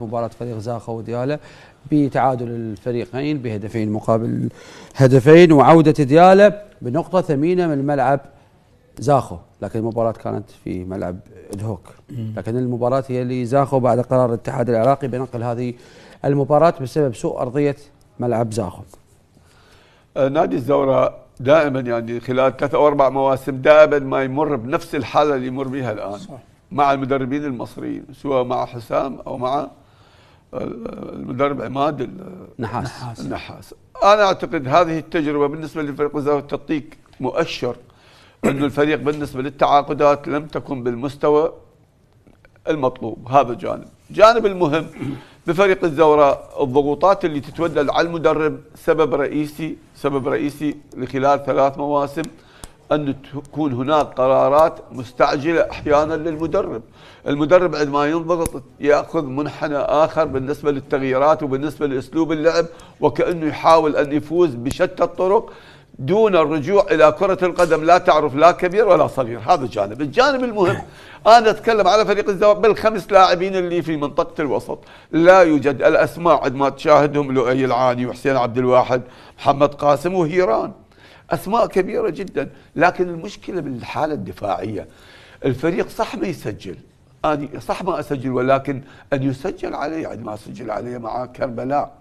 مباراة فريق زاخو وديالى بتعادل الفريقين بهدفين مقابل هدفين، وعودة ديالى بنقطة ثمينة من ملعب زاخو، لكن المباراة كانت في ملعب دهوك. لكن المباراة هي اللي زاخو بعد قرار الاتحاد العراقي بنقل هذه المباراة بسبب سوء أرضية ملعب زاخو. نادي الزوراء دائما يعني خلال 3 أو 4 مواسم دائما ما يمر بنفس الحالة اللي يمر بها الآن. صح. مع المدربين المصريين، سواء مع حسام أو مع المدرب عماد النحاس. أنا أعتقد هذه التجربة بالنسبة لفريق الزوراء تعطيك مؤشر أن الفريق بالنسبة للتعاقدات لم تكن بالمستوى المطلوب. هذا جانب المهم بفريق الزوراء، الضغوطات اللي تتولد على المدرب سبب رئيسي لخلال 3 مواسم أن تكون هناك قرارات مستعجلة أحيانا للمدرب. المدرب عندما ينضغط يأخذ منحنى آخر بالنسبة للتغييرات وبالنسبة لأسلوب اللعب، وكأنه يحاول أن يفوز بشتى الطرق دون الرجوع إلى كرة القدم لا تعرف لا كبير ولا صغير. هذا الجانب المهم. أنا أتكلم على فريق الزوراء بال5 لاعبين اللي في منطقة الوسط، لا يوجد الأسماء عندما تشاهدهم لؤي العاني وحسين عبد الواحد محمد قاسم وهيران، أسماء كبيرة جدا. لكن المشكلة بالحالة الدفاعية. الفريق صح ما يسجل، أنا صح ما أسجل، ولكن أن يسجل علي عندما أسجل علي مع كربلاء.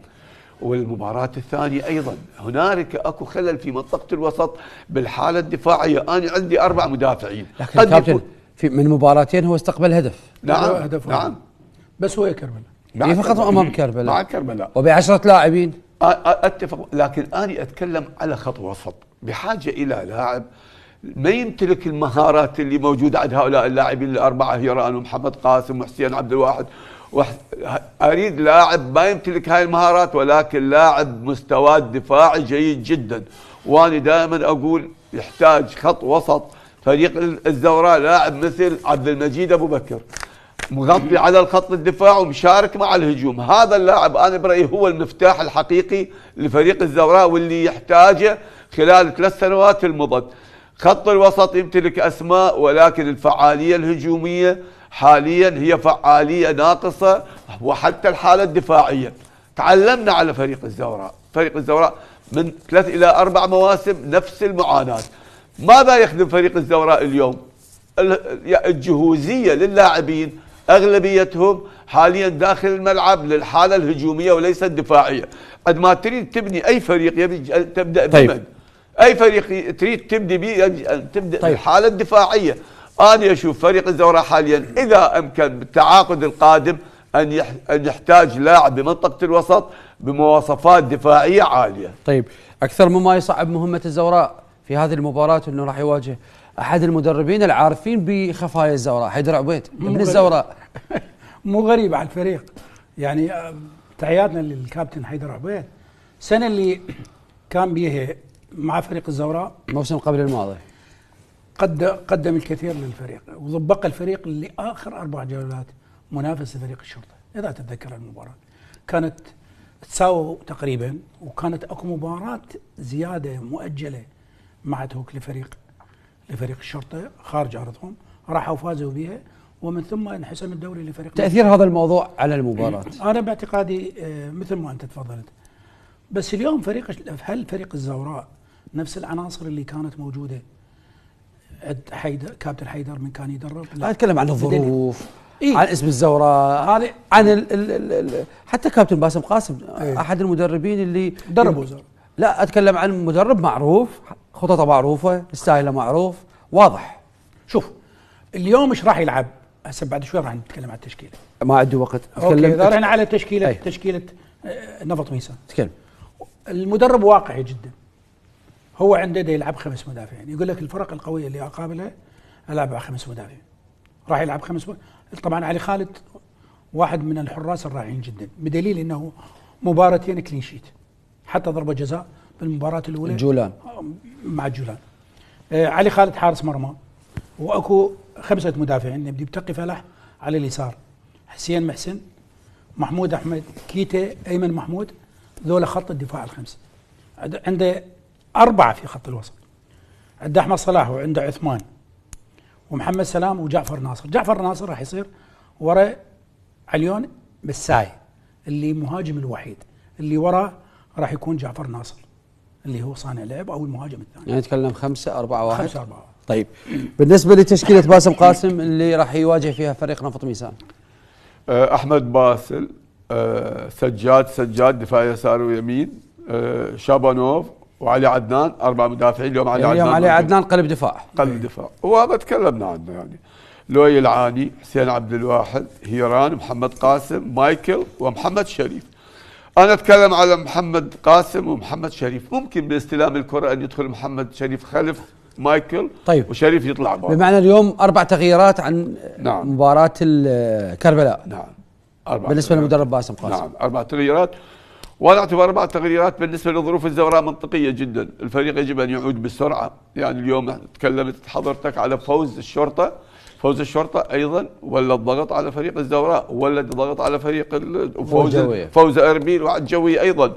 والمباراة الثانية أيضا هنالك أكو خلل في منطقة الوسط بالحالة الدفاعية. أنا عندي 4 مدافعين، لكن كابتن من مباراتين هو استقبل هدف. نعم بس هو كربلاء فقط أمام كربلاء مع كربلاء وب10 لاعبين. أتفق، لكن أنا أتكلم على خط وسط بحاجة إلى لاعب ما يمتلك المهارات اللي موجودة عند هؤلاء اللاعبين ال4 هيران ومحمد قاسم وحسين عبد الواحد. أريد لاعب ما يمتلك هاي المهارات، ولكن لاعب مستواه دفاعي جيد جدا. وأنا دائما أقول يحتاج خط وسط فريق الزوراء لاعب مثل عبد المجيد أبو بكر، مغطي على الخط الدفاع ومشارك مع الهجوم. هذا اللاعب أنا برأيي هو المفتاح الحقيقي لفريق الزوراء واللي يحتاجه خلال 3 سنوات المضت. خط الوسط يمتلك أسماء، ولكن الفعالية الهجومية حاليا هي فعالية ناقصة، وحتى الحالة الدفاعية. تعلمنا على فريق الزوراء من 3 إلى 4 مواسم نفس المعاناة. ماذا يخدم فريق الزوراء اليوم؟ الجهوزية للاعبين أغلبيتهم حاليا داخل الملعب للحالة الهجومية وليس الدفاعية. عندما تريد تبني أي فريق يبي تبدأ بمن؟ أي فريق تريد تبدأ به تبدأ بالحالة الدفاعية. أنا أشوف فريق الزوراء حاليا إذا أمكن بالتعاقد القادم أن يحتاج لاعب بمنطقة الوسط بمواصفات دفاعية عالية. طيب، أكثر مما يصعب مهمة الزوراء في هذه المباراة أنه راح يواجه أحد المدربين العارفين بخفايا الزوراء، حيدر عبيد ابن الزوراء. مو غريب على الفريق، يعني تحياتنا للكابتن حيدر عبيد. السنة اللي كان بيها مع فريق الزوراء الموسم قبل الماضي قدم الكثير للفريق وضبق الفريق لآخر 4 جولات منافس لفريق الشرطة. إذا تتذكر المباراة كانت تساووا تقريبا، وكانت أكو مباراة زيادة مؤجلة مع توك لفريق الشرطة خارج أرضهم، راحوا وفازوا بها، ومن ثم انحسم الدوري لفريق. تأثير هذا الموضوع على المباراة أنا باعتقادي مثل ما أنت تفضلت. بس اليوم هل فريق الزوراء نفس العناصر اللي كانت موجودة عند كابتن حيدر من كان يدرب؟ لا، أتكلم عن الظروف، عن اسم الزوراء، عن حتى كابتن باسم قاسم أحد المدربين اللي دربوا الزوراء. لا، أتكلم عن مدرب معروف، خططه معروفة، ستايله معروف واضح. شوف اليوم ايش راح يلعب هسه، بعد شوي راح نتكلم عن التشكيله، ما عندي وقت اتكلم. اذا رحنا على تشكيله نفط ميسان، تكلم. المدرب واقعي جدا، هو عنده يلعب 5 مدافعين. يقول لك الفرق القويه اللي اقابلها العب 5 مدافعين، راح يلعب 5. طبعا علي خالد واحد من الحراس الرائعين جدا، بدليل انه مباراتين كلين شيت، حتى ضربه جزاء بالمباراه الاولى الجولان مع الجولان. علي خالد حارس مرمى، واكو 5 مدافعين. نبدي بتقي فلاح على اليسار، حسين محسن، محمود احمد، كيتا، ايمن محمود، ذولا خط الدفاع ال5. عنده 4 في خط الوسط، عنده احمد صلاح وعنده عثمان ومحمد سلام وجعفر ناصر. جعفر ناصر راح يصير وراء عليون مساي اللي مهاجم الوحيد، اللي وراه راح يكون جعفر ناصر اللي هو صانع لعب او المهاجم الثاني. يعني نتكلم 5-4-1. 5-4-1. طيب بالنسبه لتشكيله باسم قاسم اللي راح يواجه فيها فريق نفط ميسان. احمد باسل، سجاد دفاع يسار ويمين، شابانوف وعلي عدنان، 4 مدافعين. اليوم علي عدنان قلب دفاع. وهذا تكلمنا عنه يعني. لؤي العاني، حسين عبد الواحد، هيران، محمد قاسم، مايكل ومحمد شريف. انا اتكلم على محمد قاسم ومحمد شريف. ممكن باستلام الكره ان يدخل محمد شريف خلف مايكل، طيب، وشريف يطلع بره. بمعنى اليوم 4 تغييرات عن نعم. مباراه كربلاء. نعم. بالنسبه للمدرب باسم قاسم. نعم 4 تغييرات، وانا اعتبر 4 تغييرات بالنسبه لظروف الزوراء منطقيه جدا. الفريق يجب ان يعود بسرعه. يعني اليوم تكلمت حضرتك على فوز الشرطه ايضا، ولا الضغط على فريق الزوراء، ولا الضغط على فريق فوز اربيل وعد جوي ايضا.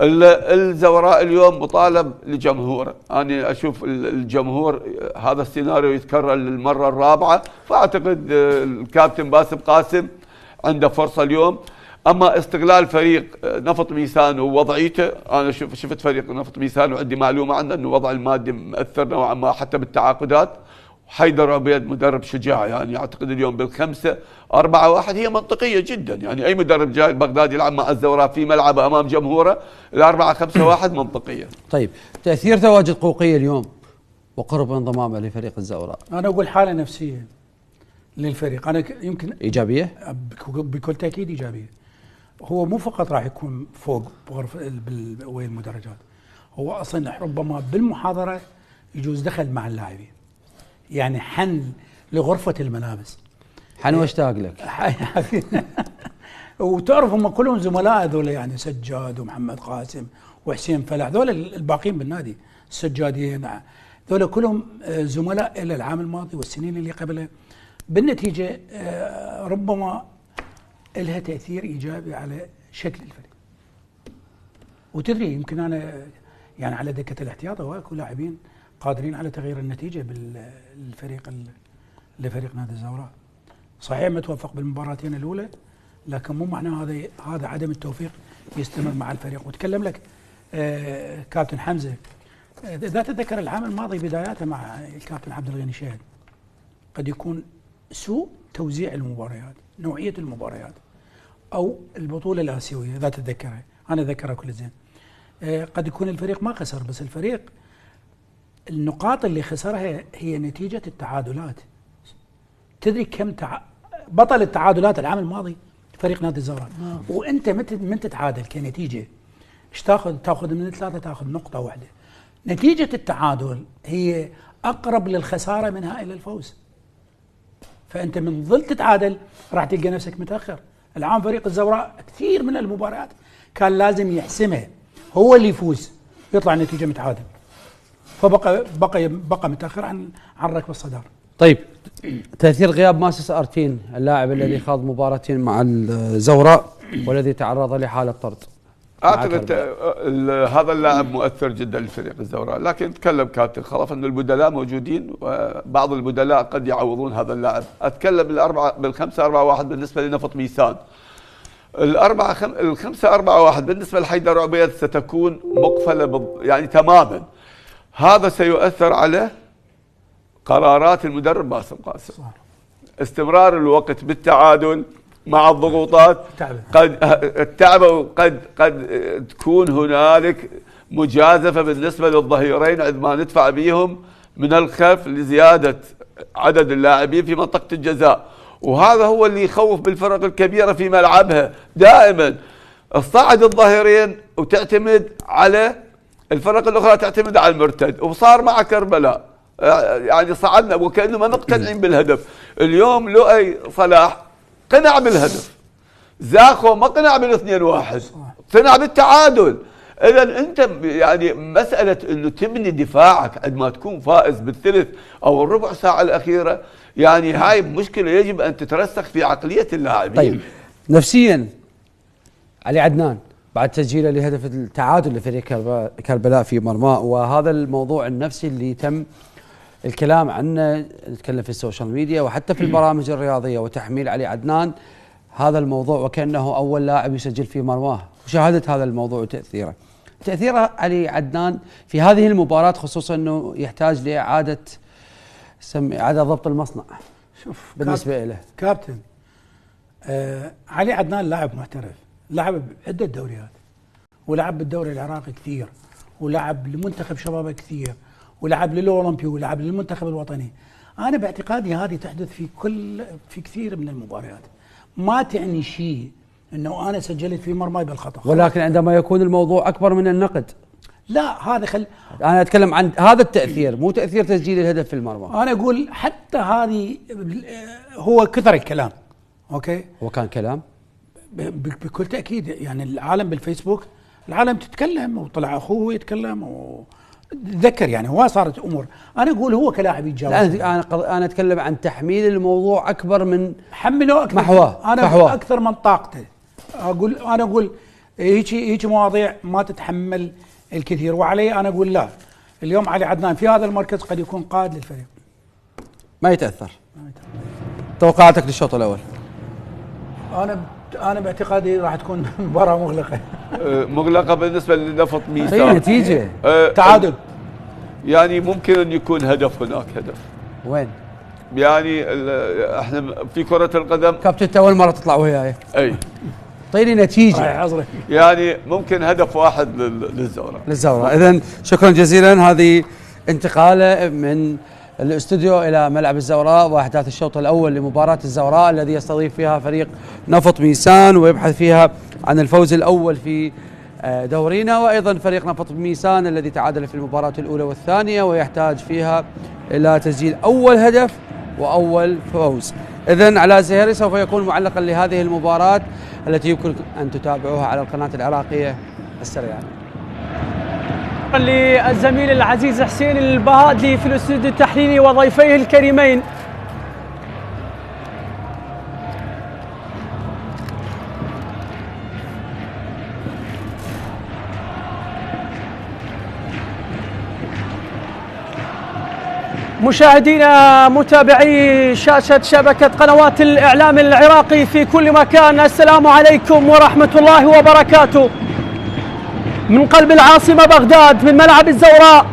الزوراء اليوم مطالب لجمهوره. انا اشوف الجمهور هذا السيناريو يتكرر للمره الرابعه، فاعتقد الكابتن باسم قاسم عنده فرصه اليوم. اما استغلال فريق نفط ميسان ووضعيته، انا شفت فريق نفط ميسان وعندي معلومه عنه انه الوضع المادي مأثر نوعا ما حتى بالتعاقدات. حيدر عبيد مدرب شجاع، يعني اعتقد اليوم بال5-4-1 هي منطقيه جدا. يعني اي مدرب جاي بغداد يلعب مع الزوراء في ملعبه امام جمهوره، 4-5-1 منطقيه. طيب تاثير تواجد قوقيه اليوم وقرب انضمامه لفريق الزوراء، انا اقول حاله نفسيه للفريق، انا يمكن ايجابيه بكل تاكيد ايجابيه. هو مو فقط راح يكون فوق بغرفه وين المدرجات، هو اصلا ربما بالمحاضره يجوز دخل مع اللاعبين، يعني حن لغرفه الملابس، حن واشتاق لك. وتعرف هم كلهم زملاء هذول، يعني سجاد ومحمد قاسم وحسين فلاح، ذول الباقين بالنادي السجادين، ذول كلهم زملاء الى العام الماضي والسنين اللي قبله. بالنتيجه ربما لها تاثير ايجابي على شكل الفريق. وتدري يمكن انا يعني على دكه الاحتياط واكو لاعبين قادرين على تغيير النتيجه لفريق نادي الزوراء. صحيح ما توفق بالمباراتين الاولى، لكن مو معناه هذا عدم التوفيق يستمر مع الفريق. وتكلم لك كابتن حمزه، اذا تتذكر العام الماضي بداياته مع الكابتن عبد الغني شاهد، قد يكون سوء توزيع المباريات، نوعيه المباريات، او البطوله الاسيويه اذا تتذكرها، انا اتذكرها كل زين. قد يكون الفريق ما خسر، بس الفريق النقاط اللي خسرها هي نتيجه التعادلات. تدري كم بطل التعادلات العام الماضي فريق نادي الزوراء. وانت من تتعادل كنتيجه ايش تاخذ من 3 تاخذ نقطه واحده. نتيجه التعادل هي اقرب للخساره منها الى الفوز. فانت من ظل تتعادل راح تلقى نفسك متاخر. العام فريق الزوراء كثير من المباريات كان لازم يحسمها، هو اللي يفوز يطلع النتيجه متعادل، فبقى متاخر عن ركب الصداره. طيب تاثير غياب ماسس ارتين اللاعب الذي خاض مباراتين مع الزوراء والذي تعرض لحاله طرد. اعتقد هذا اللاعب مؤثر جدا لفريق الزوراء، لكن تكلم كابتن خلف ان البدلاء موجودين وبعض البدلاء قد يعوضون هذا اللاعب. اتكلم بال5-4-1 بالنسبه لنفط ميسان. ال5-4-1 بالنسبه لحيدر عبيد ستكون مقفله يعني تماما. هذا سيؤثر على قرارات المدرب باسم قاسم. استمرار الوقت بالتعادل مع الضغوطات، قد تكون هنالك مجازفه بالنسبه للظهيرين عندما ندفع بهم من الخلف لزياده عدد اللاعبين في منطقه الجزاء. وهذا هو اللي يخوف بالفرق الكبيره في ملعبها. دائما تصعد الظهيرين وتعتمد على الفرق الاخرى، تعتمد على المرتد. وصار مع كربلاء يعني صعدنا وكانه ما مقتنعين بالهدف. اليوم لؤي صلاح قنع بالهدف، زاخو ما قنع بال2-1، قنع بالتعادل. اذا انت يعني مساله انه تبني دفاعك عندما تكون فائز بالثلث او الربع ساعه الاخيره، يعني هاي مشكله يجب ان تترسخ في عقليه اللاعبين. طيب نفسيا علي عدنان بعد تسجيله لهدف التعادل لفريق كربلاء في مرماه، وهذا الموضوع النفسي اللي تم الكلام عنه، نتكلم في السوشيال ميديا وحتى في البرامج الرياضيه، وتحميل علي عدنان هذا الموضوع وكأنه أول لاعب يسجل في مرماه، وشاهدت هذا الموضوع وتأثيره. تأثير علي عدنان في هذه المباراة، خصوصا أنه يحتاج لإعادة إعادة ضبط المصنع. شوف بالنسبة له كابتن علي عدنان لاعب محترف، لعب بعدة دوريات، ولعب بالدوري العراقي كثير، ولعب لمنتخب شبابه كثير، ولعب للأولمبي، ولعب للمنتخب الوطني. أنا باعتقادي هذه تحدث في كثير من المباريات، ما تعني شيء انه انا سجلت في مرماي بالخطا، ولكن عندما يكون الموضوع اكبر من النقد. لا هذا انا اتكلم عن هذا التاثير، مو تاثير تسجيل الهدف في المرمى. انا اقول حتى هذه هو كثر الكلام، اوكي، هو كان كلام بكل تاكيد. يعني العالم بالفيسبوك، العالم تتكلم، وطلع اخوه يتكلم تذكر، يعني هو صارت امور. انا اقول هو كلاعب يتجاوز. انا اتكلم عن تحميل الموضوع اكبر من حمله اكثر محواه، انا اكثر من طاقته. انا اقول هيك مواضيع ما تتحمل الكثير، وعليه انا اقول لا. اليوم علي عدنان في هذا المركز قد يكون قائد للفريق، ما يتاثر. توقعاتك للشوط الاول؟ انا باعتقادي راح تكون مباراه مغلقه. مغلقه بالنسبه لنفط ميسان. في نتيجه تعادل. يعني ممكن ان يكون هدف، هناك هدف. وين؟ يعني احنا في كره القدم كابتن انت اول مره تطلع وياي. اي اعطيني نتيجه. يعني ممكن هدف واحد للزوراء. اذا شكرا جزيلا. هذه انتقاله من الاستوديو الى ملعب الزوراء واحداث الشوط الاول لمباراه الزوراء الذي يستضيف فيها فريق نفط ميسان ويبحث فيها عن الفوز الاول في دورينا، وايضا فريق نفط ميسان الذي تعادل في المباراه الاولى والثانيه ويحتاج فيها الى تسجيل اول هدف واول فوز. اذا علاء الزهيري سوف يكون معلقا لهذه المباراه التي يمكن ان تتابعوها على القناه العراقيه السريعه. للزميل العزيز حسين البهادلي في الاستوديو التحليلي وضيفيه الكريمين. مشاهدينا متابعي شاشة شبكة قنوات الإعلام العراقي في كل مكان، السلام عليكم ورحمة الله وبركاته. من قلب العاصمة بغداد، من ملعب الزوراء،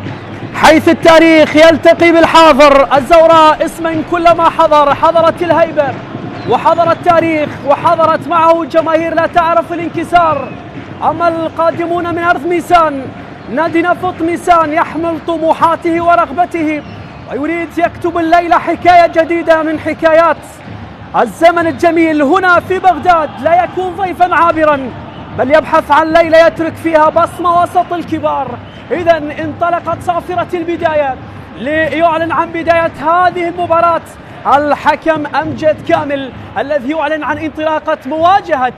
حيث التاريخ يلتقي بالحاضر. الزوراء اسما كلما حضر، حضرت الهيبة وحضر التاريخ وحضرت معه جماهير لا تعرف الانكسار. أما القادمون من أرض ميسان، نادي نفط ميسان يحمل طموحاته ورغبته ويريد يكتب الليلة حكاية جديدة من حكايات الزمن الجميل هنا في بغداد. لا يكون ضيفا عابرا، بل يبحث عن ليلة يترك فيها بصمة وسط الكبار. إذا انطلقت صافرة البداية ليعلن عن بداية هذه المباراة الحكم أمجد كامل، الذي يعلن عن انطلاقة مواجهة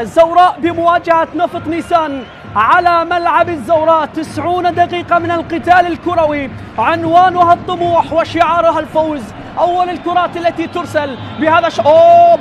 الزوراء بمواجهة نفط ميسان على ملعب الزوراء. 90 دقيقة من القتال الكروي، عنوانها الطموح وشعارها الفوز. أول الكرات التي ترسل بهذا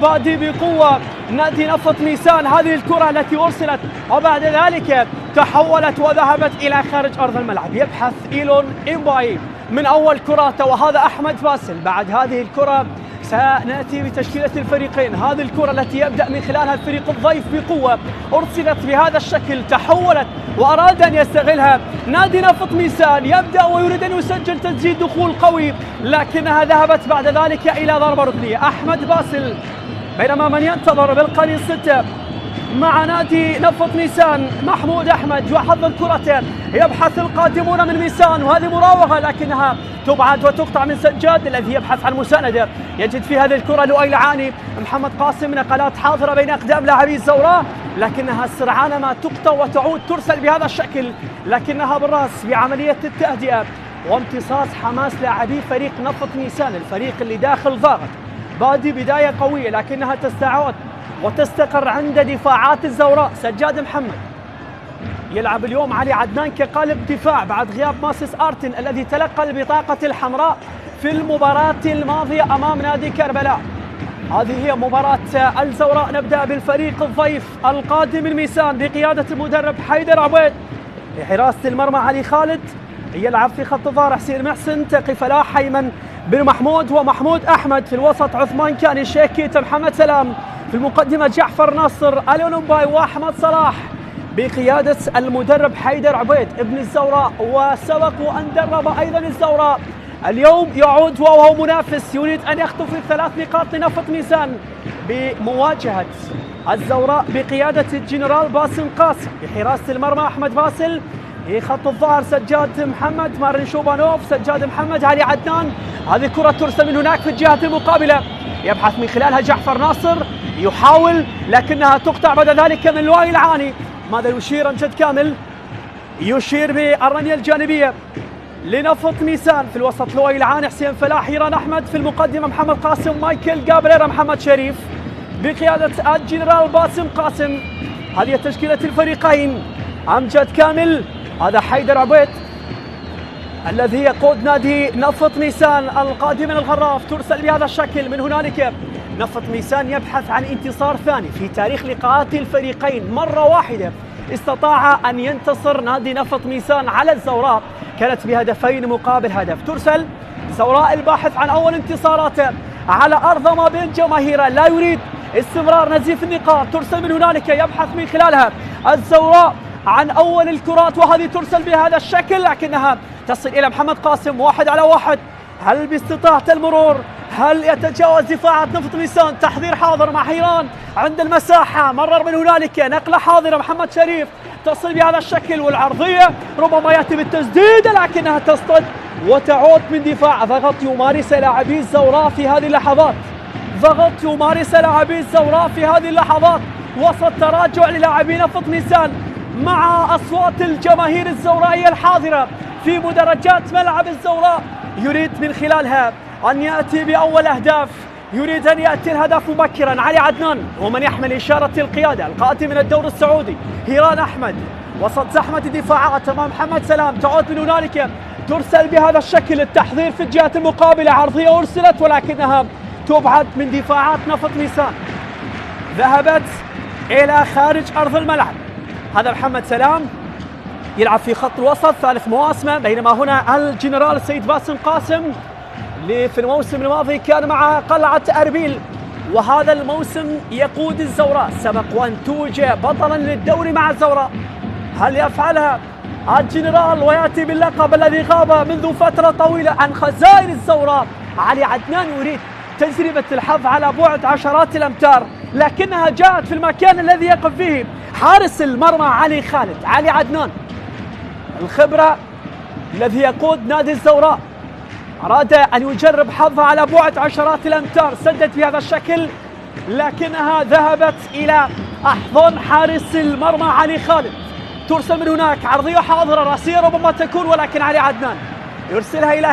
بادي بقوة نادي نفط ميسان. هذه الكرة التي أرسلت وبعد ذلك تحولت وذهبت إلى خارج أرض الملعب. يبحث إيلون إمباي من أول كراته، وهذا أحمد باسل. بعد هذه الكرة سنأتي بتشكيلة الفريقين. هذه الكرة التي يبدأ من خلالها الفريق الضيف بقوة، أرسلت بهذا الشكل، تحولت وأراد أن يستغلها نادي نفط ميسان. يبدأ ويريد أن يسجل تسجيل دخول قوي، لكنها ذهبت بعد ذلك إلى ضربة ركنية. أحمد باسل، بينما من ينتظر بالقرين 6 مع نادي نفط ميسان محمود أحمد يحضر كرته. يبحث القادمون من ميسان، وهذه مراوغة لكنها تبعد وتقطع من سجاد الذي يبحث عن مساندة. يجد في هذه الكرة لؤي العاني. محمد قاسم، نقلات حاضرة بين أقدام لاعبي الزوراء، لكنها سرعان ما تقطع وتعود ترسل بهذا الشكل، لكنها بالرأس بعملية التهدئة وامتصاص حماس لاعبي فريق نفط ميسان، الفريق اللي داخل ضاغط. بادي بداية قوية لكنها تستعود وتستقر عند دفاعات الزوراء. سجاد محمد يلعب اليوم علي عدنان كقالب دفاع بعد غياب ماسس آرتن الذي تلقى البطاقة الحمراء في المباراة الماضية أمام نادي كربلاء. هذه هي مباراة الزوراء. نبدأ بالفريق الضيف القادم من ميسان بقيادة المدرب حيدر عبيد. لحراسة المرمى علي خالد، يلعب في خط الظهر حسين محسن، تقي فلاح، حيمن بن محمود ومحمود أحمد، في الوسط عثمان كاني، شيكيتا، محمد سلام، في المقدمة جعفر ناصر، اليونمباي وأحمد صلاح بقيادة المدرب حيدر عبيد ابن الزوراء، وسبق وأن درب أيضا الزوراء. اليوم يعود وهو منافس يريد أن يخطف الثلاث نقاط لنفط ميسان بمواجهة الزوراء بقيادة الجنرال باسم قاسم، بحراسة المرمى أحمد باسل، في خط الظهر سجاد محمد، مارين شوبانوف، سجاد محمد، علي عدنان. هذه كرة ترسل من هناك في الجهة المقابلة، يبحث من خلالها جعفر ناصر، يحاول لكنها تقطع بعد ذلك من لؤي العاني. ماذا يشير أمجد كامل؟ يشير بالرمية الجانبية لنفط ميسان. في الوسط لؤي العاني، حسين فلاح، هيران أحمد، في المقدمة محمد قاسم، مايكل جابريرا، محمد شريف بقيادة الجنرال باسم قاسم. هذه تشكيلة الفريقين. أمجد كامل، هذا حيدر عبيد الذي يقود نادي نفط ميسان القادم من الغراف، ترسل بهذا الشكل. من هنالك نفط ميسان يبحث عن انتصار ثاني في تاريخ لقاءات الفريقين. مرة واحدة استطاع أن ينتصر نادي نفط ميسان على الزوراء، كانت بهدفين مقابل هدف. ترسل زوراء الباحث عن أول انتصاراته على أرض ما بين جماهيره، لا يريد استمرار نزيف النقاط. ترسل من هنالك، يبحث من خلالها الزوراء عن أول الكرات، وهذه ترسل بهذا الشكل لكنها تصل إلى محمد قاسم، 1 على 1. هل باستطاعة المرور؟ هل يتجاوز دفاعات نفط ميسان؟ تحضير حاضر مع هيران عند المساحة، مرر من هنالك، نقلة حاضرة، محمد شريف تصل بهذا الشكل، والعرضية ربما يأتي بالتسديد لكنها تصطد وتعود من دفاع. ضغط يمارس لاعبي الزوراء في هذه اللحظات، ضغط يمارس لاعبي الزوراء في هذه اللحظات، وسط تراجع للاعبي نفط ميسان مع أصوات الجماهير الزورائية الحاضرة في مدرجات ملعب الزوراء. يريد من خلالها أن يأتي بأول أهداف، يريد أن يأتي الهدف مبكرا. علي عدنان ومن يحمل إشارة القيادة القادم من الدور السعودي، هيران أحمد، وسط زحمة الدفاعات أمام محمد سلام، تعود من هنالك، ترسل بهذا الشكل. التحضير في الجهة المقابلة، عرضية أرسلت ولكنها تبعد من دفاعات نفط ميسان، ذهبت إلى خارج أرض الملعب. هذا محمد سلام يلعب في خط الوسط، ثالث مواسمه، بينما هنا الجنرال السيد باسم قاسم اللي في الموسم الماضي كان مع قلعة أربيل، وهذا الموسم يقود الزوراء، سبق وأن توج بطلا للدوري مع الزوراء. هل يفعلها الجنرال ويأتي باللقب الذي غاب منذ فترة طويلة عن خزائن الزوراء؟ علي عدنان يريد تجربة الحظ على بعد عشرات الأمتار، لكنها جاءت في المكان الذي يقف فيه حارس المرمى علي خالد. علي عدنان الخبرة الذي يقود نادي الزوراء أراد أن يجرب حظه على بعد عشرات الأمتار، سدت بهذا الشكل لكنها ذهبت إلى أحضان حارس المرمى علي خالد. ترسل من هناك، عرضية حاضرة، راسية ربما تكون، ولكن علي عدنان يرسلها إلى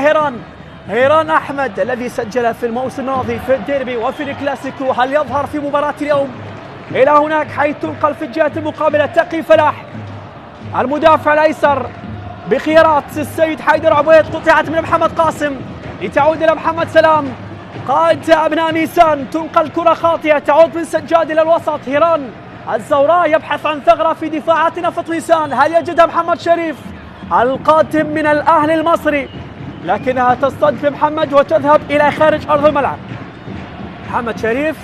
هيران أحمد الذي سجل في الموسم الماضي في الديربي وفي الكلاسيكو. هل يظهر في مباراة اليوم؟ إلى هناك حيث تنقل في الجهة المقابلة، تقي فلاح المدافع الأيسر بخيارات السيد حيدر عبيد، قطعت من محمد قاسم لتعود إلى محمد سلام قائد أبناء ميسان. تنقل كرة خاطئة، تعود من سجاد إلى الوسط. هيران الزوراء يبحث عن ثغرة في دفاعات نفط ميسان، هل يجدها محمد شريف القادم من الأهلي المصري؟ لكنها تصطد بمحمد وتذهب إلى خارج أرض الملعب. محمد شريف،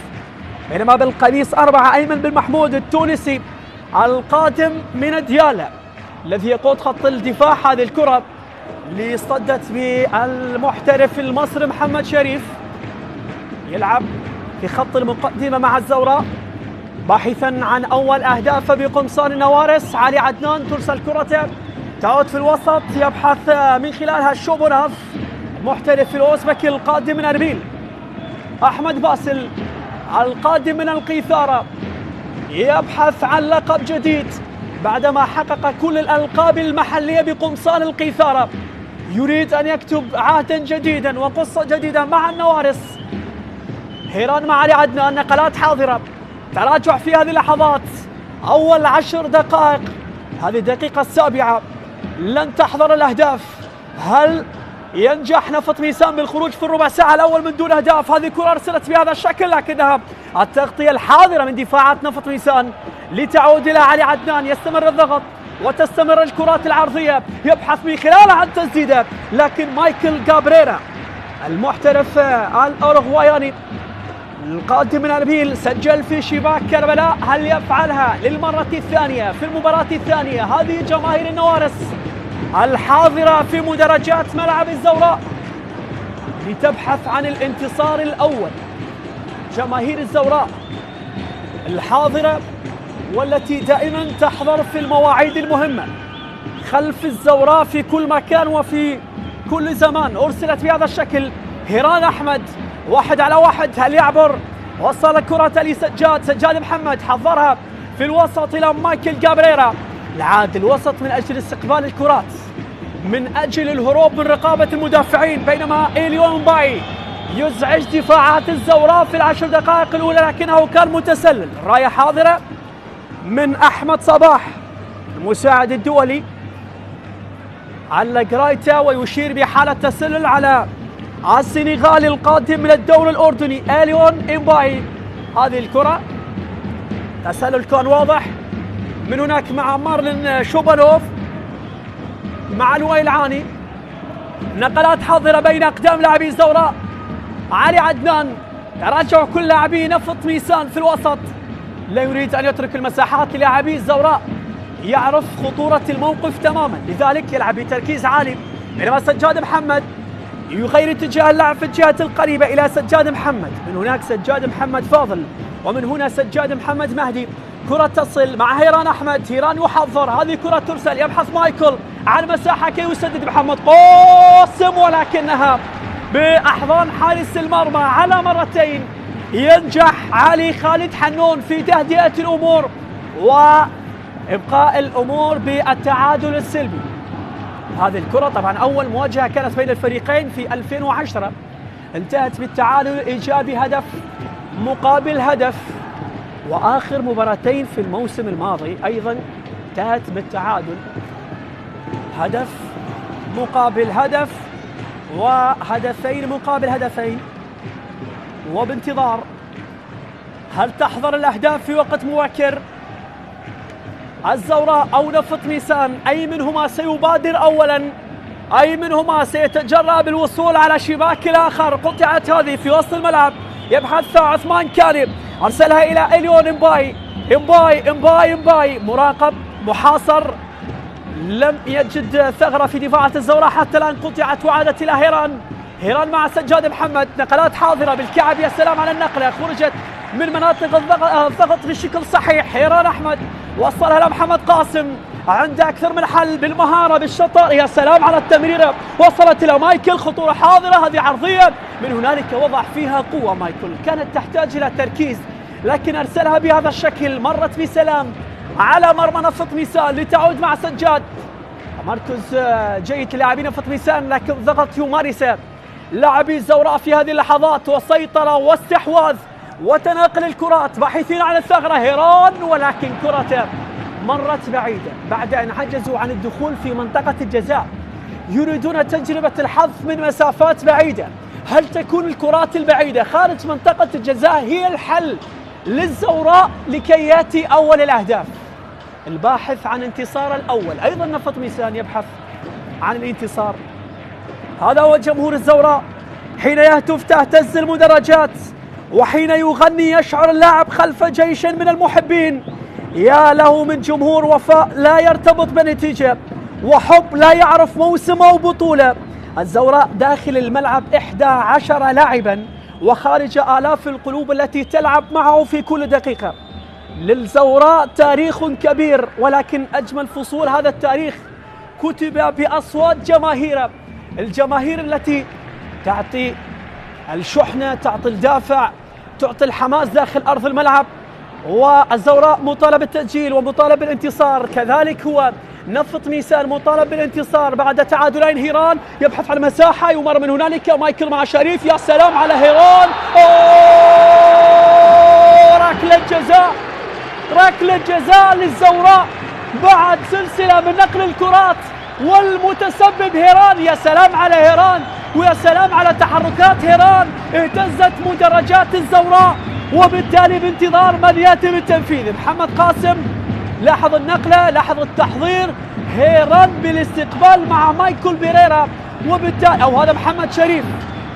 بينما بالقميص 4 أيمن بن محمود التونسي القادم من ديالا الذي يقود خط الدفاع. هذه الكرة اللي اصطدت بالمحترف المصري محمد شريف، يلعب في خط المقدمة مع الزوراء باحثا عن أول أهداف بقمصان النوارس. علي عدنان ترسل كرته، تعود في الوسط، يبحث من خلالها شوبوناف المحترف الأوزبكي القادم من أربيل. أحمد باسل القادم من القيثارة يبحث عن لقب جديد بعدما حقق كل الألقاب المحلية بقمصان القيثارة، يريد أن يكتب عهدا جديدا وقصة جديدة مع النوارس. هيران مع علي عدنان، نقلات حاضرة، تراجع في هذه اللحظات، أول 10 دقائق، هذه الدقيقة 7 لن تحضر الأهداف. هل ينجح نفط ميسان بالخروج في الربع ساعة الأول من دون أهداف؟ هذه كرة أرسلت بهذا الشكل لكنها التغطية الحاضرة من دفاعات نفط ميسان لتعود إلى علي عدنان. يستمر الضغط وتستمر الكرات العرضية، يبحث من خلالها عن تسديدة، لكن مايكل جابريرا المحترف الأوروغواياني القادم من أربيل، سجل في شباك كربلاء. هل يفعلها للمرة الثانية في المباراة الثانية؟ هذه جماهير النوارس الحاضرة في مدرجات ملعب الزوراء لتبحث عن الانتصار الأول. جماهير الزوراء الحاضرة والتي دائما تحضر في المواعيد المهمة خلف الزوراء في كل مكان وفي كل زمان. أرسلت بهذا الشكل. هيران أحمد 1 على 1. هل يعبر؟ وصل الكرة لسجاد. سجاد محمد حضرها في الوسط إلى مايكل جابريرا. العاد الوسط من أجل استقبال الكرات، من أجل الهروب من رقابة المدافعين، بينما إليون باي يزعج دفاعات الزوراء في ال10 دقائق الأولى لكنه كان متسلل. راية حاضرة من أحمد صباح المساعد الدولي على قرايته ويشير بحالة تسلل على السنغالي القادم من الدوري الأردني إليون إمباي. هذه الكرة تسلل كان واضح من هناك مع مارلين شوبانوف مع لؤي العاني. نقلات حاضرة بين أقدام لاعبي الزوراء. علي عدنان تراجع كل لاعبي نفط ميسان في الوسط، لا يريد أن يترك المساحات للاعبي الزوراء، يعرف خطورة الموقف تماما، لذلك يلعب بتركيز عالي. بينما سجاد محمد يغير اتجاه اللعب في الجهة القريبة إلى سجاد محمد، من هناك سجاد محمد فاضل ومن هنا سجاد محمد مهدي. كرة تصل مع هيران أحمد. هيران يحضر، هذه كرة ترسل، يبحث مايكل عن مساحة كي يسدد محمد قاسم، ولكنها بأحضان حارس المرمى على مرتين. ينجح علي خالد حنون في تهدئة الأمور وإبقاء الأمور بالتعادل السلبي. هذه الكرة طبعا أول مواجهة كانت بين الفريقين في 2010 انتهت بالتعادل الإيجابي هدف مقابل هدف، وآخر مباراتين في الموسم الماضي أيضا انتهت بالتعادل هدف مقابل هدف وهدفين مقابل هدفين. وبانتظار هل تحضر الأهداف في وقت مبكر الزوراء أو نفط ميسان؟ أي منهما سيبادر أولا؟ أي منهما سيتجرأ بالوصول على شباك الآخر؟ قطعت هذه في وسط الملعب، يبحث عثمان كارم، أرسلها إلى إليون إمباي. إمباي مراقب محاصر، لم يجد ثغرة في دفاعات الزوراء حتى الآن. قطعت وعادت إلى هيران مع سجاد محمد. نقلات حاضرة بالكعب، يا سلام على النقلة، خرجت من مناطق الضغط بشكل صحيح. هيران أحمد وصلها لمحمد قاسم، عنده أكثر من حل بالمهارة بالشطر، يا سلام على التمريرة، وصلت إلى مايكل. خطورة حاضرة، هذه عرضية من هنالك وضع فيها قوة مايكل، كانت تحتاج إلى تركيز لكن أرسلها بهذا الشكل، مرت بسلام على مرمى نفط ميسان لتعود مع سجاد. تمركز جيد للاعبين نفط ميسان لكن ضغط يمارسه لاعبي الزوراء في هذه اللحظات، وسيطرة واستحواذ وتناقل الكرات، باحثين عن الثغرة. هيران ولكن كرته مرت بعيدة بعد أن عجزوا عن الدخول في منطقة الجزاء، يريدون تجربة الحظ من مسافات بعيدة. هل تكون الكرات البعيدة خارج منطقة الجزاء هي الحل للزوراء لكي يأتي أول الأهداف؟ الباحث عن انتصار الأول، أيضا نفط ميسان يبحث عن الانتصار. هذا هو جمهور الزوراء حين يهتف تهتز المدرجات، وحين يغني يشعر اللاعب خلف جيش من المحبين. يا له من جمهور وفاء لا يرتبط بنتيجة، وحب لا يعرف موسم أو بطولة. الزوراء داخل الملعب 11 لاعبا، وخارج آلاف القلوب التي تلعب معه في كل دقيقة. للزوراء تاريخ كبير، ولكن أجمل فصول هذا التاريخ كتب بأصوات جماهيره، الجماهير التي تعطي الشحنة، تعطي الدافع، تعطي الحماس داخل أرض الملعب. والزوراء مطالب بالتأجيل ومطالب بالانتصار، كذلك هو نفط ميسان مطالب بالانتصار بعد تعادلين. هيران يبحث عن مساحة، يمر من هنالك مايكل مع شريف، يا سلام على هيران. ركلة جزاء للزوراء بعد سلسلة من نقل الكرات، والمتسبب هيران. يا سلام على هيران ويا سلام على تحركات هيران، اهتزت مدرجات الزوراء، وبالتالي بانتظار من ياتي بالتنفيذ. محمد قاسم لاحظ النقلة، لاحظ التحضير، هيران بالاستقبال مع مايكل بيريرا، وبالتالي أو هذا محمد شريف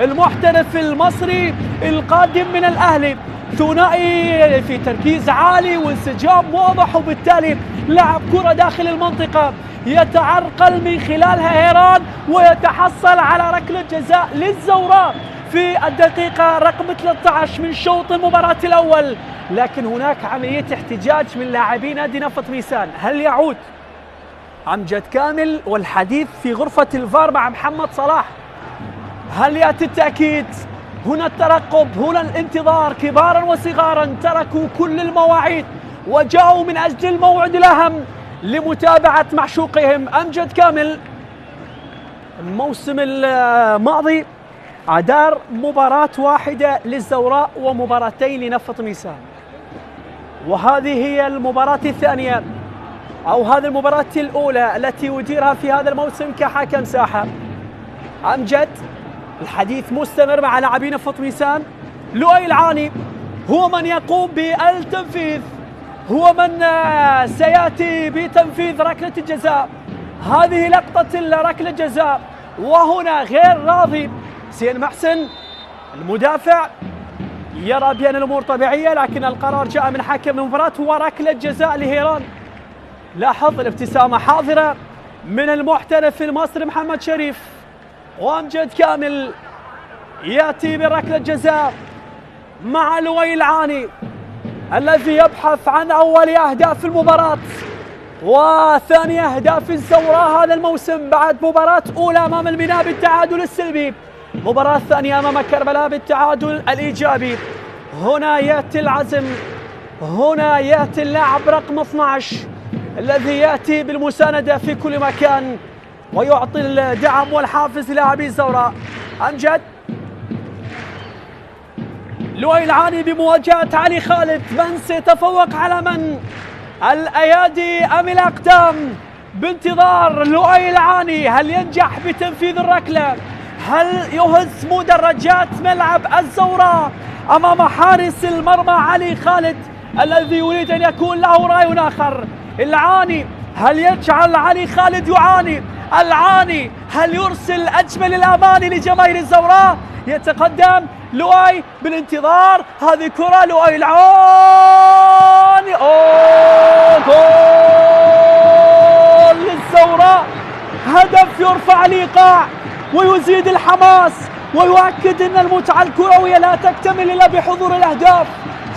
المحترف المصري القادم من الأهلي. ثنائي في تركيز عالي وانسجام واضح، وبالتالي لعب كرة داخل المنطقة يتعرقل من خلالها هيران ويتحصل على ركلة جزاء للزوراء في الدقيقة رقم 13 من شوط المباراة الأول. لكن هناك عملية احتجاج من لاعبي نادي نفط ميسان. هل يعود أمجد كامل؟ والحديث في غرفة الفار مع محمد صلاح. هل يأتي التأكيد؟ هنا الترقب، هنا الانتظار. كبارا وصغارا تركوا كل المواعيد وجاءوا من أجل الموعد الأهم لمتابعة معشوقهم أمجد كامل. الموسم الماضي أدار مباراة واحدة للزوراء ومباراتين لنفط ميسان، وهذه هي المباراة الثانية أو هذه المباراة الأولى التي يديرها في هذا الموسم كحكم ساحة. أمجد، الحديث مستمر مع لاعبين نفط ميسان. لؤي العاني هو من يقوم بالتنفيذ، هو من سيأتي بتنفيذ ركلة الجزاء. هذه لقطة ركلة الجزاء، وهنا غير راضي سين محسن المدافع، يرى بأن الأمور طبيعية، لكن القرار جاء من حكم المباراة هو ركلة جزاء لهيران. لاحظ الابتسامة حاضرة من المحترف المصري محمد شريف. وأمجد كامل يأتي بركلة جزاء مع لؤي العاني الذي يبحث عن أول أهداف المباراة وثاني أهداف الزوراء هذا الموسم، بعد مباراة أولى أمام الميناء بالتعادل السلبي، مباراة ثانية أمام كربلاء بالتعادل الإيجابي. هنا يأتي العزم، هنا يأتي اللاعب رقم 12 الذي يأتي بالمساندة في كل مكان ويعطي الدعم والحافز للاعبي الزوراء. أمجد، لؤي العاني بمواجهة علي خالد. من سيتفوق على من؟ الأيادي أم الأقدام؟ بانتظار لؤي العاني. هل ينجح بتنفيذ الركلة؟ هل يهز مدرجات ملعب الزوراء أمام حارس المرمى علي خالد الذي يريد أن يكون له رأي آخر؟ العاني، هل يجعل علي خالد يعاني؟ العاني، هل يرسل أجمل الأماني لجماهير الزوراء؟ يتقدم لؤي بالانتظار. هذه كرة لؤي العاني، جول للزوراء. هدف يرفع الإيقاع ويزيد الحماس ويؤكد أن المتعة الكروية لا تكتمل إلا بحضور الأهداف.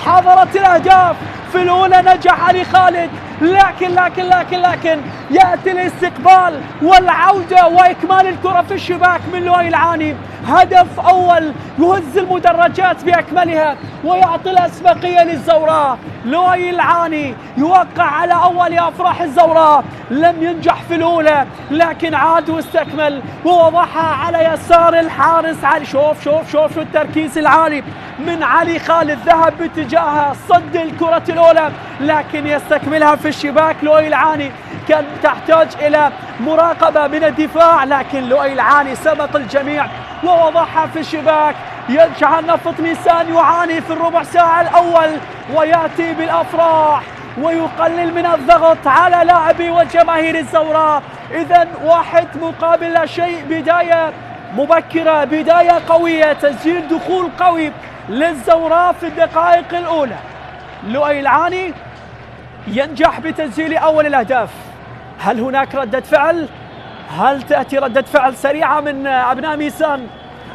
حضرت الأهداف في الأولى، نجح علي خالد، لكن يأتي الاستقبال والعودة وإكمال الكرة في الشباك من لؤي العاني. هدف أول يهز المدرجات بأكملها ويعطي الأسبقية للزوراء. لؤي العاني يوقع على أول أفراح الزوراء، لم ينجح في الأولى لكن عاد واستكمل ووضعها على يسار الحارس علي. شوف التركيز العالي من علي خالد، ذهب باتجاهها، صد الكرة الأولى لكن يستكملها في الشباك. لؤي العاني كان تحتاج إلى مراقبة من الدفاع، لكن لؤي العاني سبق الجميع ووضعها في الشباك. يجعل نفط ميسان يعاني في الربع ساعة الأول ويأتي بالأفراح ويقلل من الضغط على لاعبي وجماهير الزوراء. إذن 1 مقابل لا شيء. بداية مبكرة، بداية قوية، تسجيل دخول قوي للزوراء في الدقائق الأولى. لؤي العاني ينجح بتسجيل أول الأهداف. هل هناك ردة فعل؟ هل تأتي ردة فعل سريعة من أبناء ميسان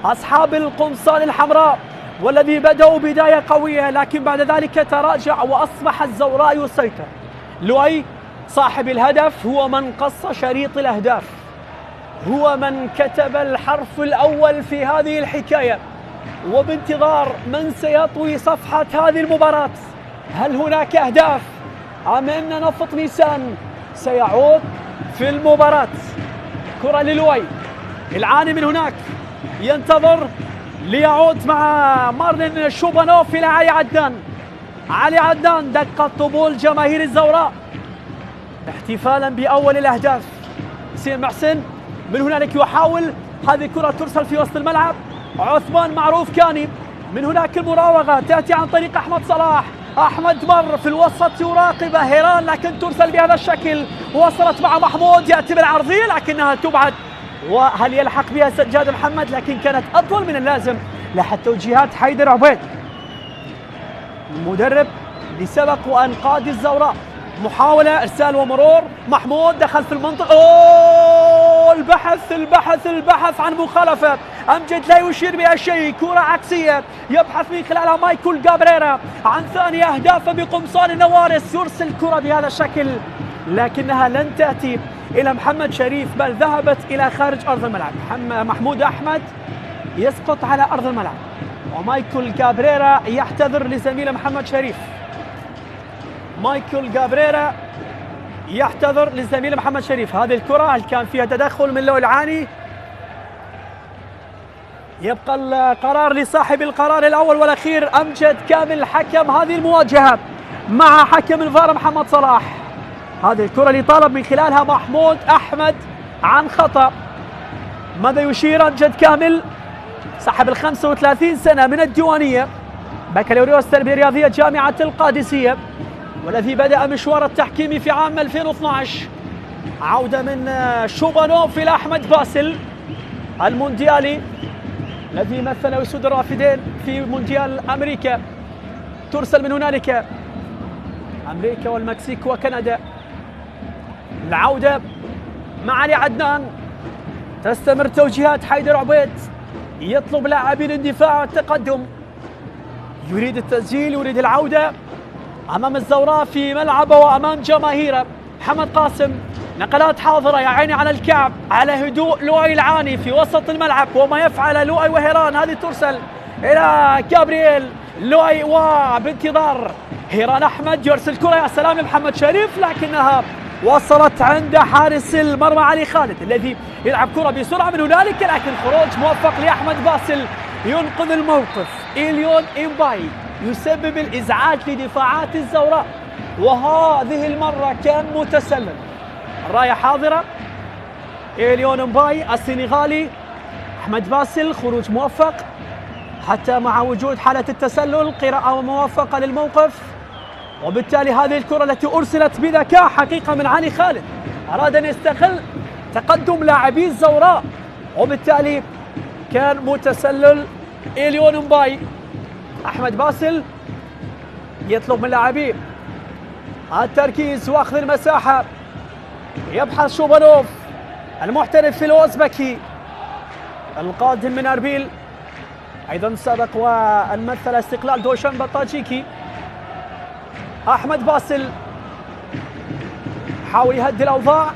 أصحاب القمصان الحمراء والذي بدأوا بداية قوية لكن بعد ذلك تراجع وأصبح الزوراء يسيطر؟ لؤي صاحب الهدف هو من قص شريط الأهداف، هو من كتب الحرف الأول في هذه الحكاية، وبانتظار من سيطوي صفحة هذه المباراة. هل هناك أهداف أم أن نفط ميسان سيعود في المباراة؟ كرة للؤي العاني من هناك، ينتظر ليعود مع مارلين شوبانوف إلى علي عدنان. علي عدنان دقة طبول جماهير الزوراء احتفالا بأول الأهداف. سين محسن من هنالك يحاول، هذه كرة ترسل في وسط الملعب. عثمان معروف كاني، من هناك المراوغة تأتي عن طريق أحمد صلاح. أحمد مر في الوسط يراقب هيران لكن ترسل بهذا الشكل. وصلت مع محمود، يأتي بالعرضية لكنها تبعد وهل يلحق بها سجاد محمد؟ لكن كانت أطول من اللازم لحد توجيهات حيدر عبيد المدرب اللي سبق وأنقاد الزوراء. محاولة إرسال ومرور، محمود دخل في المنطقة. أوه البحث عن مخالفة. أمجد لا يشير بها شيء، كرة عكسية يبحث من خلالها مايكل جابريرا عن ثاني أهدافه بقمصان النوارس. يرسل كرة بهذا الشكل لكنها لن تأتي إلى محمد شريف بل ذهبت إلى خارج أرض الملعب. محمود أحمد يسقط على أرض الملعب ومايكل جابريرا يعتذر لزميله محمد شريف. مايكل جابريرا يعتذر لزميله محمد شريف. هذه الكرة هل كان فيها تدخل من لو العاني؟ يبقى القرار لصاحب القرار الأول والأخير أمجد كامل حكم هذه المواجهة مع حكم الفار محمد صلاح. هذه الكرة اللي طالب من خلالها محمود أحمد عن خطأ. ماذا يشير أمجد كامل؟ صاحب 35 سنة من الديوانية، بكالوريوس تربية رياضية جامعة القادسية، والذي بدأ مشوار التحكيمي في عام 2012. عودة من شوبانوف إلى أحمد باسل المونديالي الذي مثل أسود الرافدين في مونديال أمريكا. ترسل من هنالك أمريكا والمكسيك وكندا. العودة مع علي عدنان، تستمر توجيهات حيدر عبيد، يطلب لاعبين الاندفاع والتقدم، يريد التسجيل، يريد العودة أمام الزوراء في ملعبه وأمام جماهيره. محمد قاسم نقلات حاضرة، يا عيني على الكعب، على هدوء لؤي العاني في وسط الملعب وما يفعل لؤي وهيران. هذه ترسل إلى جابرييل لؤي وبانتظار هيران أحمد يرسل كرة، يا سلام لمحمد شريف، لكنها وصلت عند حارس المرمى علي خالد الذي يلعب كرة بسرعة من هنالك، لكن خروج موفق لأحمد باسل ينقذ الموقف. إليون إمباي يسبب الإزعاج لدفاعات الزوراء وهذه المرة كان متسلل. الراية حاضرة، إليون إمباي السنغالي، أحمد باسل خروج موفق حتى مع وجود حالة التسلل، قراءة موفقة للموقف. وبالتالي هذه الكرة التي أرسلت بذكاء حقيقة من علي خالد أراد أن يستغل تقدم لاعبي الزوراء، وبالتالي كان متسلل إليون إمباي. أحمد باسل يطلب من لاعبيه التركيز وأخذ المساحة، يبحث شوبانوف المحترف الأوزبكي القادم من أربيل، أيضا سبق ومثل استقلال دوشنبه الطاجيكي. أحمد باسل حاول يهدي الأوضاع،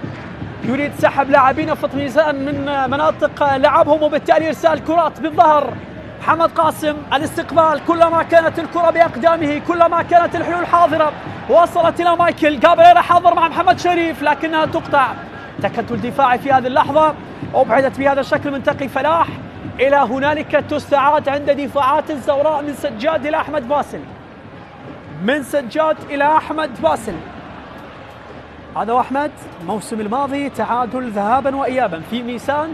يريد سحب لاعبين فط ميزان من مناطق لعبهم وبالتالي إرسال كرات بالظهر. محمد قاسم الاستقبال، كلما كانت الكرة بأقدامه كلما كانت الحلول حاضرة، وصلت إلى مايكل جابريرا حاضر مع محمد شريف لكنها تقطع. تكتل دفاعي في هذه اللحظة، أبعدت بهذا الشكل من تقي فلاح إلى هنالك تستعاد عند دفاعات الزوراء من سجاد إلى أحمد باسل، من سجاد إلى أحمد باسل. هذا وأحمد الموسم الماضي تعادل ذهابا وإيابا في ميسان،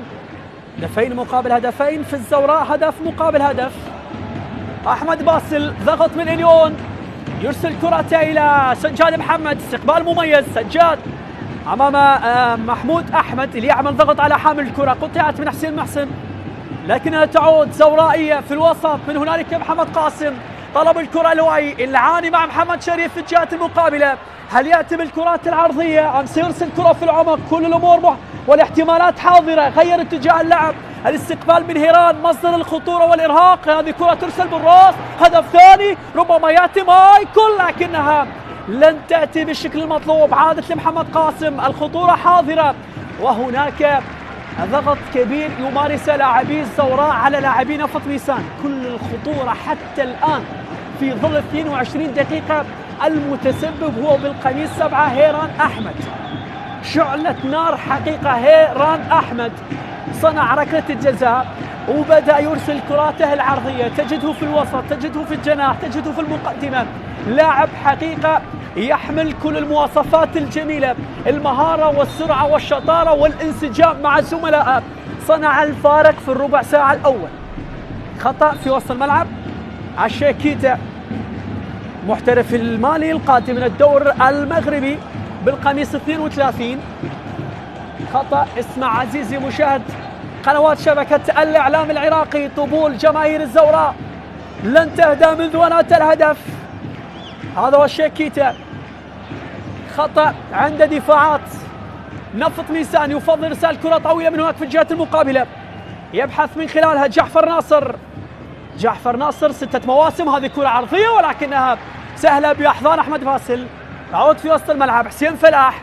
هدفين مقابل هدفين، في الزوراء هدف مقابل هدف. أحمد باسل ضغط من إليون، يرسل كرة إلى سجاد محمد، استقبال مميز، سجاد أمام محمود أحمد اللي يعمل ضغط على حامل الكرة، قطعت من حسين محسن لكنها تعود زورائية في الوسط. من هنالك محمد قاسم طلب الكرة لؤي العاني مع محمد شريف في الجهة المقابلة، هل يأتي بالكرات العرضية أم سيرسل كرة في العمق؟ كل الأمور والاحتمالات حاضرة. غير اتجاه اللعب، الاستقبال من هيران مصدر الخطورة والإرهاق، هذه كرة ترسل بالراس، هدف ثاني ربما يأتي مايكل لكنها لن تأتي بالشكل المطلوب. عادت لمحمد قاسم، الخطورة حاضرة وهناك ضغط كبير يمارس لاعبي الزوراء على لاعبي نفط ميسان. كل الخطورة حتى الآن في ظل 22 دقيقة المتسبب هو بالقميص 7 هيران أحمد. شعلة نار حقيقة. هيران أحمد صنع ركلة الجزاء وبدأ يرسل كراته العرضية، تجده في الوسط، تجده في الجناح، تجده في المقدمة. لاعب حقيقة يحمل كل المواصفات الجميلة، المهارة والسرعة والشطارة والانسجام مع زملائه. صنع الفارق في الربع ساعة الأول. خطأ في وسط الملعب، عشاكيتا محترف المالي القادم من الدور المغربي بالقميص 32. خطأ. اسمع عزيزي مشاهد قنوات شبكة الإعلام العراقي، طبول جماهير الزوراء لن تهدى منذ أن أتى الهدف. هذا هو الشيكيتا. خطأ عند دفاعات نفط ميسان، يفضل إرسال كرة طويلة من هناك في الجهة المقابلة، يبحث من خلالها جعفر ناصر. جعفر ناصر 6 مواسم، هذه كرة عرضية ولكنها سهلة بأحضان أحمد باسل. تعود في وسط الملعب حسين فلاح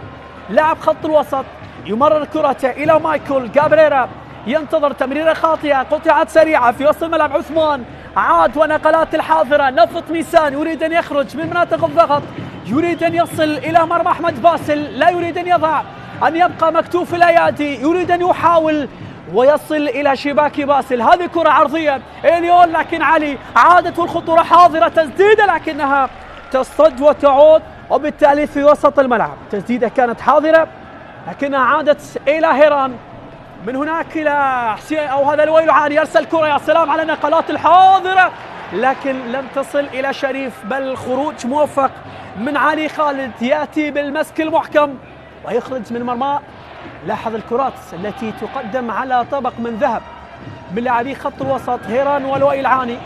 لاعب خط الوسط، يمرر كرته إلى مايكل جابريرا، ينتظر تمريرة خاطئة، قطعت سريعة في وسط الملعب. عثمان عاد ونقلات الحاضرة. نفط ميسان يريد أن يخرج من مناطق الضغط، يريد أن يصل إلى مرمى أحمد باسل، لا يريد أن يضع، أن يبقى مكتوف الأيادي، يريد أن يحاول ويصل إلى شباك باسل. هذه كرة عرضية إليون، لكن علي عادت والخطورة حاضرة. تسديدة لكنها تصد وتعود، وبالتالي في وسط الملعب تسديدة كانت حاضرة لكنها عادت إلى هيران. من هناك إلى حسين أو هذا لؤي العاني، يرسل كرة، يا سلام على النقلات الحاضرة، لكن لم تصل إلى شريف، بل خروج موفق من علي خالد، يأتي بالمسك المحكم ويخرج من مرمى. لاحظ الكرات التي تقدم على طبق من ذهب من لاعبي خط الوسط هيران ولؤي العاني،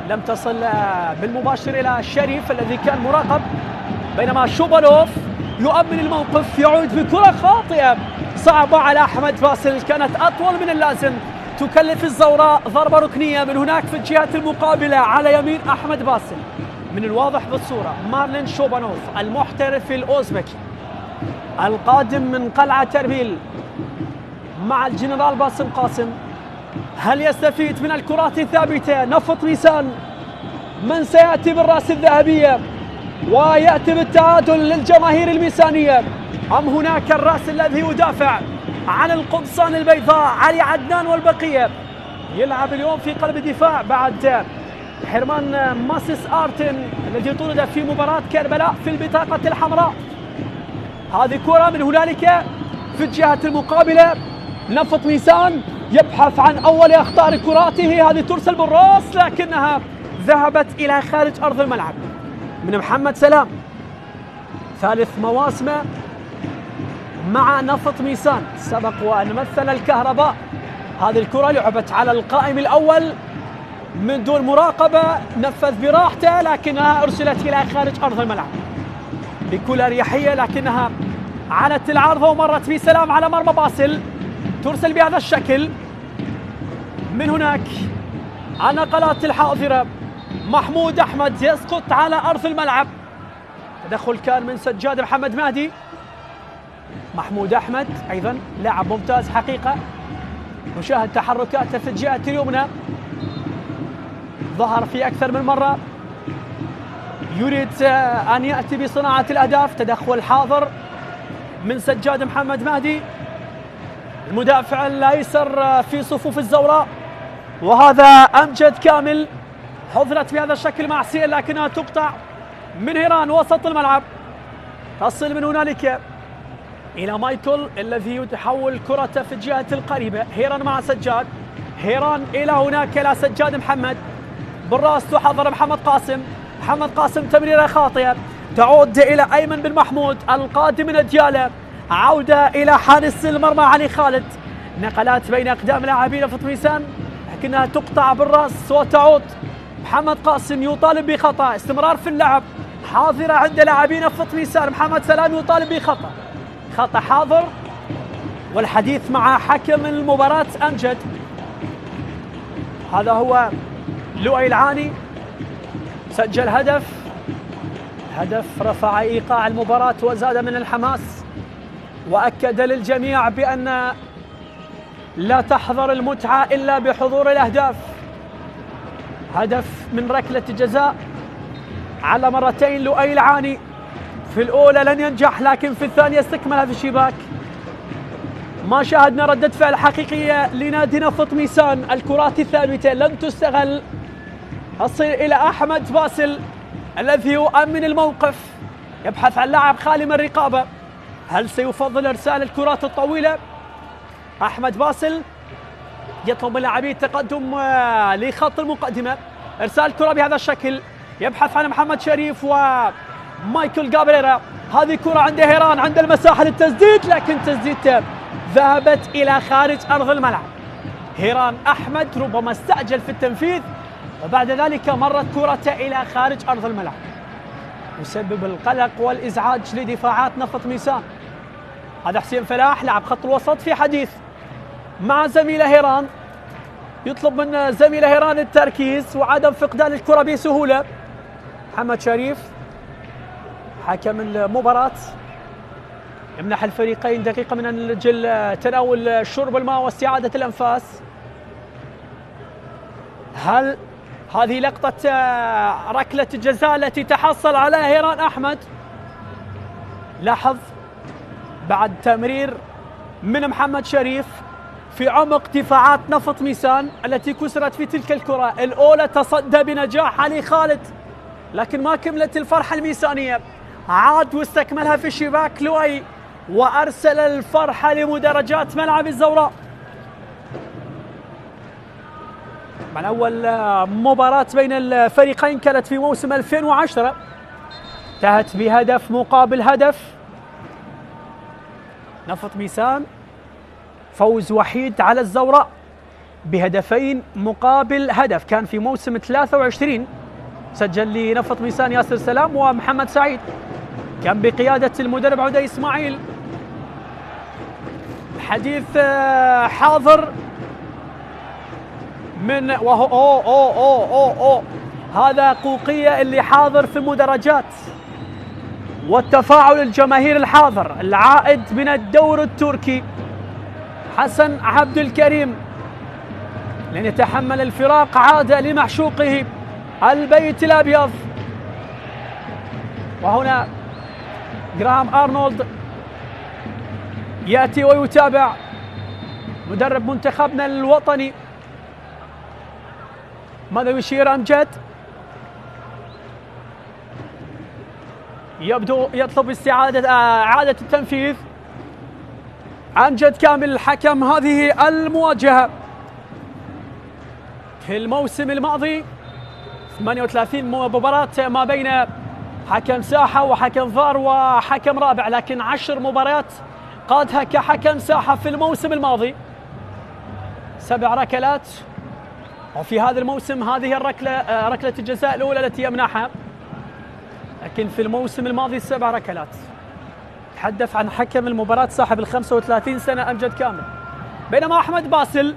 لم تصل بالمباشر إلى الشريف الذي كان مراقب، بينما شوبالوف يؤمن الموقف، يعود بكرة خاطئة صعبة على أحمد باسل، كانت أطول من اللازم، تكلف الزوراء ضربة ركنية من هناك في الجهة المقابلة على يمين أحمد باسل. من الواضح بالصورة مارلين شوبانوف المحترف الأوزبكي القادم من قلعة تربيل مع الجنرال باسم قاسم، هل يستفيد من الكرات الثابتة نفط ميسان؟ من سيأتي بالرأس الذهبية ويأتي بالتعادل للجماهير الميسانية، أم هناك الرأس الذي يدافع عن القمصان البيضاء علي عدنان والبقية؟ يلعب اليوم في قلب الدفاع بعد حرمان ماسيس آرتن الذي طرد في مباراة كربلاء في البطاقة الحمراء. هذه كرة من هنالك في الجهة المقابلة، نفط ميسان يبحث عن أول أخطار كراته، هذه ترسل بالراس لكنها ذهبت إلى خارج أرض الملعب. من محمد سلام، ثالث مواسمه مع نفط ميسان، سبق وأن مثل الكهرباء. هذه الكرة لعبت على القائم الأول من دون مراقبة، نفذ براحته لكنها أرسلت إلى خارج أرض الملعب بكل أريحية، لكنها علت العارضة ومرت بسلام على مرمى باسل، ترسل بهذا الشكل. من هناك النقلات الحاضرة، محمود أحمد يسقط على أرض الملعب، تدخل كان من سجاد محمد مهدي. محمود أحمد أيضا لاعب ممتاز حقيقة، نشاهد تحركاته في الجهة اليمنى، ظهر في أكثر من مرة، يريد أن يأتي بصناعة الأهداف. تدخل حاضر من سجاد محمد مهدي المدافع الأيسر في صفوف الزوراء، وهذا أمجد كامل، حضرت بهذا الشكل مع سيل لكنها تقطع من هيران وسط الملعب، تصل من هنالك إلى مايكل الذي يحول كرته في الجهة القريبة. هيران مع سجاد، هيران إلى هناك إلى سجاد محمد، بالراس تحضر محمد قاسم، محمد قاسم تمريرة خاطئة، تعود إلى أيمن بن محمود القادم من ديالى، عودة إلى حارس المرمى علي خالد، نقلات بين أقدام لاعبين نفط ميسان لكنها تقطع بالراس وتعود. محمد قاسم يطالب بخطأ، استمرار في اللعب حاضرة عند لاعبين نفط ميسان. محمد سلام يطالب بخطأ، خطأ حاضر، والحديث مع حكم المباراة أمجد. هذا هو لؤي العاني، سجل هدف رفع إيقاع المباراة وزاد من الحماس، وأكد للجميع بأن لا تحضر المتعة إلا بحضور الأهداف. هدف من ركلة جزاء على مرتين لؤي العاني، في الأولى لن ينجح لكن في الثانية استكملها في الشباك. ما شاهدنا ردة فعل حقيقية لنادي نفط ميسان، الكرات الثابتة لم تستغل. أصل إلى أحمد باسل الذي يؤمن الموقف، يبحث عن لاعب خالي من الرقابة، هل سيفضل إرسال الكرات الطويلة؟ أحمد باسل يطلب من لاعبي التقدم لخط المقدمة، إرسال كرة بهذا الشكل، يبحث عن محمد شريف ومايكل جابريرا، هذه كرة عند هيران، عند المساحة للتسديد، لكن تسديدته ذهبت إلى خارج أرض الملعب. هيران أحمد ربما استعجل في التنفيذ، وبعد ذلك مرت كرته إلى خارج أرض الملعب، يسبب القلق والإزعاج لدفاعات نفط ميسان. هذا حسين فلاح لاعب خط الوسط في حديث مع زميله هيران، يطلب من زميله هيران التركيز وعدم فقدان الكرة بسهولة. محمد شريف حكم المباراة يمنح الفريقين دقيقة من أجل تناول شرب الماء واستعادة الأنفاس. هل هذه لقطة ركلة الجزاء التي تحصل على هيران أحمد؟ لاحظ بعد تمرير من محمد شريف في عمق دفاعات نفط ميسان التي كسرت في تلك الكرة الأولى، تصدى بنجاح علي خالد، لكن ما كملت الفرحة الميسانية، عاد واستكملها في شباك لؤي وأرسل الفرحة لمدرجات ملعب الزوراء. من أول مباراة بين الفريقين كانت في موسم 2010، انتهت بهدف مقابل هدف. نفط ميسان فوز وحيد على الزوراء بهدفين مقابل هدف، كان في موسم 23 سجل لنفط ميسان ياسر سلام ومحمد سعيد، كان بقيادة المدرب عدي إسماعيل. الحديث حاضر من وهو أوه هذا قوقية اللي حاضر في المدرجات، والتفاعل الجماهير الحاضر العائد من الدور التركي. حسن عبد الكريم لن يتحمل الفراق، عاد لمعشوقه البيت الأبيض. وهنا جراهام أرنولد يأتي ويتابع، مدرب منتخبنا الوطني. ماذا يشير أمجد؟ يبدو يطلب إعادة التنفيذ. أمجد كامل الحكم هذه المواجهة في الموسم الماضي 38 مباراة ما بين حكم ساحة وحكم فار وحكم رابع، لكن 10 مباريات قادها كحكم ساحة في الموسم الماضي، 7 ركلات، وفي هذا الموسم هذه ركلة الجزاء الأولى التي يمنحها، لكن في الموسم الماضي 7 ركلات. تحدث عن حكم المباراة صاحب 35 سنة أمجد كامل. بينما أحمد باسل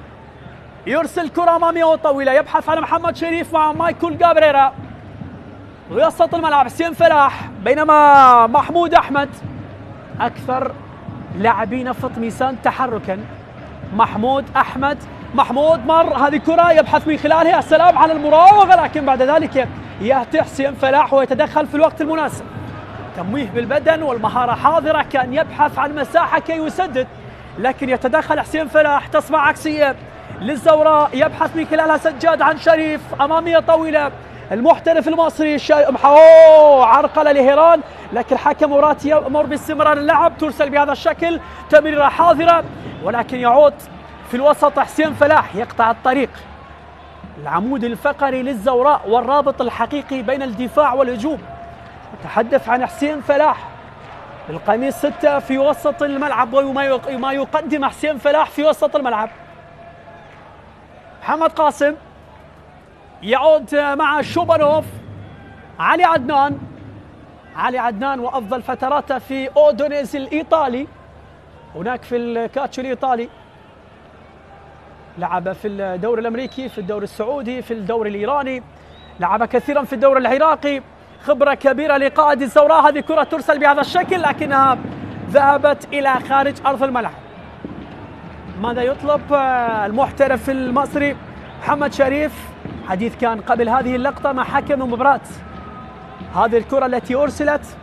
يرسل كرة أمامية وطويلة، يبحث عن محمد شريف مع مايكل جابريرا، ويسط الملعب حسين فلاح، بينما محمود أحمد أكثر لاعبي نفط ميسان تحركا. محمود أحمد، محمود مر هذه كرة يبحث من خلالها السلام على المراوغة، لكن بعد ذلك يأتي حسين فلاح ويتدخل في الوقت المناسب. تمويه بالبدن والمهارة حاضرة، كان يبحث عن مساحة كي يسدد، لكن يتدخل حسين فلاح. تصبح عكسية للزوراء، يبحث من خلالها سجاد عن شريف، أمامية طويلة، المحترف المصري عرقلة لهيران، لكن حكم مرات يأمر باستمرار اللعب، ترسل بهذا الشكل، تمريرة حاضرة، ولكن يعود في الوسط حسين فلاح يقطع الطريق. العمود الفقري للزوراء والرابط الحقيقي بين الدفاع والهجوم. نتحدث عن حسين فلاح القميص 6 في وسط الملعب، وما يقدم حسين فلاح في وسط الملعب. محمد قاسم يعود مع شوبانوف. علي عدنان وأفضل فتراته في أودونيز الإيطالي، هناك في الكاتشو الإيطالي، لعب في الدوري الأمريكي، في الدوري السعودي، في الدوري الإيراني، لعب كثيرا في الدوري العراقي، خبرة كبيرة لقائد الزوراء. هذه كرة ترسل بهذا الشكل، لكنها ذهبت إلى خارج أرض الملعب. ماذا يطلب المحترف المصري محمد شريف؟ حديث كان قبل هذه اللقطة مع حكم المباراة. هذه الكرة التي أرسلت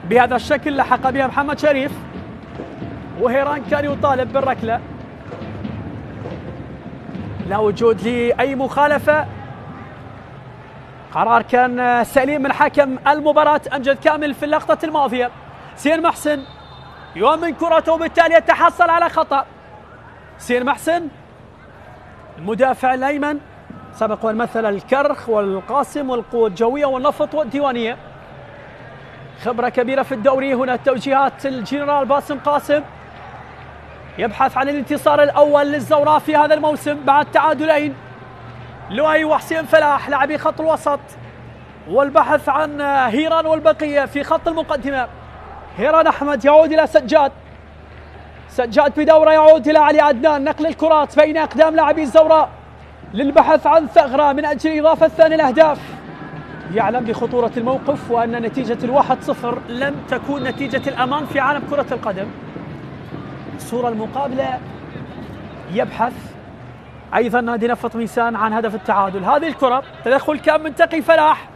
بهذا الشكل لحق بها محمد شريف، وهيران كان يطالب بالركلة، لا وجود لأي مخالفة. قرار كان سليم من حكم المباراة أمجد كامل في اللقطة الماضية. سين محسن يؤمن كرته وبالتالي يتحصل على خطأ. سين محسن المدافع الأيمن سبق ومثل الكرخ والقاسم والقوة الجوية والنفط والديوانية. خبرة كبيرة في الدوري. هنا توجيهات الجنرال باسم قاسم، يبحث عن الانتصار الأول للزوراء في هذا الموسم بعد تعادلين. لؤي وحسين فلاح لاعبي خط الوسط، والبحث عن هيران والبقية في خط المقدمة. هيران أحمد يعود إلى سجاد، سجاد بدورة يعود إلى علي عدنان. نقل الكرات بين أقدام لاعبي الزوراء للبحث عن ثغرة من أجل إضافة ثاني الأهداف. يعلم بخطورة الموقف وأن نتيجة 1-0 لن تكون نتيجة الأمان في عالم كرة القدم. الصورة المقابلة يبحث أيضا نادي نفط ميسان عن هدف التعادل. هذه الكرة تدخل كان من تقي فلاح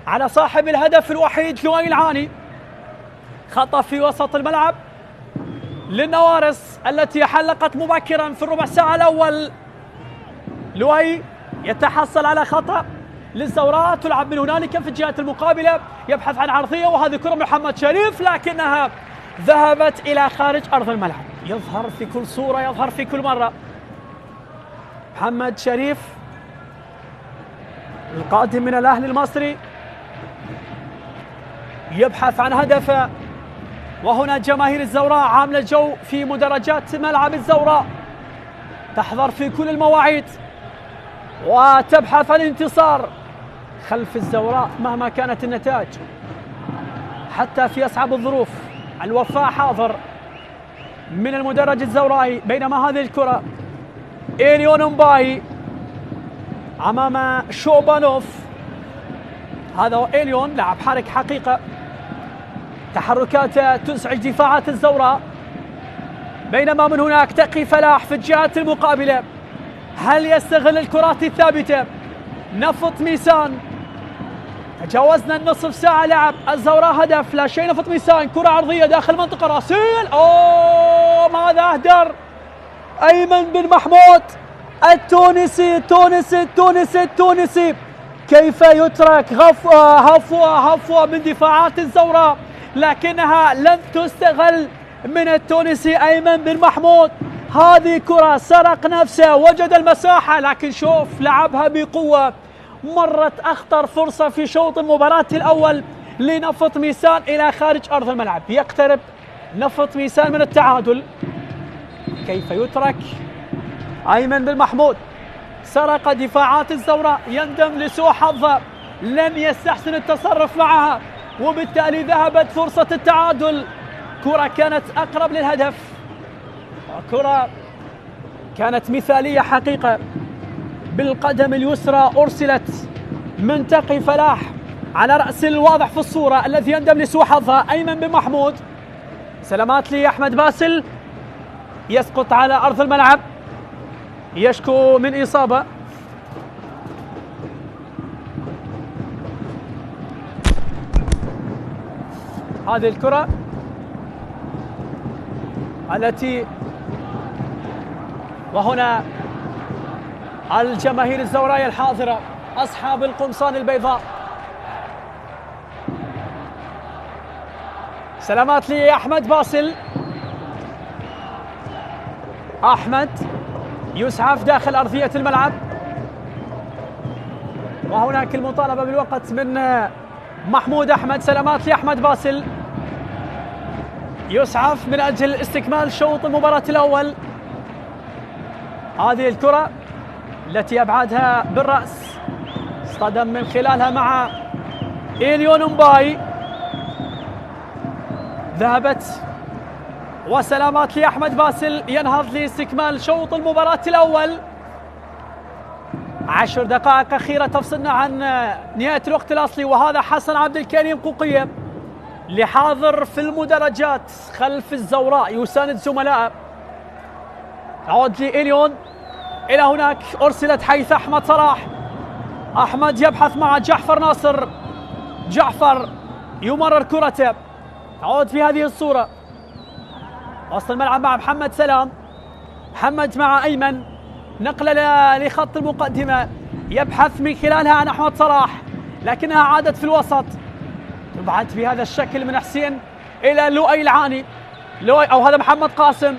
على صاحب الهدف الوحيد لؤي العاني، خطأ في وسط الملعب للنوارس التي حلقت مبكرا في الربع ساعة الأول. لؤي يتحصل على خطأ للزوراء، تلعب من هنالك في الجهة المقابلة، يبحث عن عرضية، وهذه كرة محمد شريف لكنها ذهبت إلى خارج أرض الملعب. يظهر في كل صورة، يظهر في كل مرة محمد شريف القادم من الأهلي المصري يبحث عن هدفه. وهنا جماهير الزوراء عاملة جو في مدرجات ملعب الزوراء، تحضر في كل المواعيد وتبحث عن الانتصار خلف الزوراء مهما كانت النتائج، حتى في أصعب الظروف. الوفاء حاضر من المدرج الزورائي. بينما هذه الكرة إليون مباي أمام شوبانوف، هذا هو إليون لاعب حرك حقيقة، تحركاته تزعج دفاعات الزوراء. بينما من هناك تقي فلاح في الجهة المقابلة، هل يستغل الكرات الثابتة نفط ميسان؟ تجاوزنا النصف ساعة لعب، الزوراء هدف لا شيء نفط ميسان. كرة عرضية داخل منطقة راسيل، ماذا أهدر أيمن بن محمود التونسي. كيف يترك هفوة من دفاعات الزوراء، لكنها لن تستغل من التونسي أيمن بن محمود. هذه كرة سرق نفسه، وجد المساحة، لكن شوف لعبها بقوة. مرت أخطر فرصة في شوط المباراة الأول لنفط ميسان إلى خارج أرض الملعب. يقترب نفط ميسان من التعادل. كيف يترك أيمن بن محمود، سرق دفاعات الزوراء، يندم لسوء حظه، لم يستحسن التصرف معها، وبالتالي ذهبت فرصة التعادل. كرة كانت أقرب للهدف، كرة كانت مثالية حقيقة، بالقدم اليسرى أرسلت من تقي فلاح على رأس الواضح في الصورة الذي يندم لسوء حظه أيمن بن محمود. سلامات لي أحمد باسل، يسقط على أرض الملعب، يشكو من إصابة. هذه الكرة التي، وهنا الجماهير الزوراء الحاضرة أصحاب القمصان البيضاء. سلامات لي أحمد باسل، أحمد يسعف داخل أرضية الملعب، وهناك المطالبة بالوقت من محمود أحمد. سلامات لي أحمد باسل، يسعف من أجل استكمال شوط المباراة الأول. هذه الكرة التي أبعدها بالرأس، اصطدم من خلالها مع إليون مباي، ذهبت. وسلامات لأحمد باسل ينهض لاستكمال شوط المباراة الأول. 10 دقائق أخيرة تفصلنا عن نهاية الوقت الأصلي. وهذا حسن عبد الكريم قوقية اللي حاضر في المدرجات خلف الزوراء يساند زملائه. تعود لإليون إلى هناك، أرسلت حيث أحمد صلاح. أحمد يبحث مع جعفر ناصر، جعفر يمرر كرته، تعود في هذه الصورة وسط الملعب مع محمد سلام. محمد مع أيمن، نقلة لخط المقدمة، يبحث من خلالها عن أحمد صلاح، لكنها عادت في الوسط، تبعد بهذا الشكل من حسين إلى لؤي العاني. لؤي أو هذا محمد قاسم،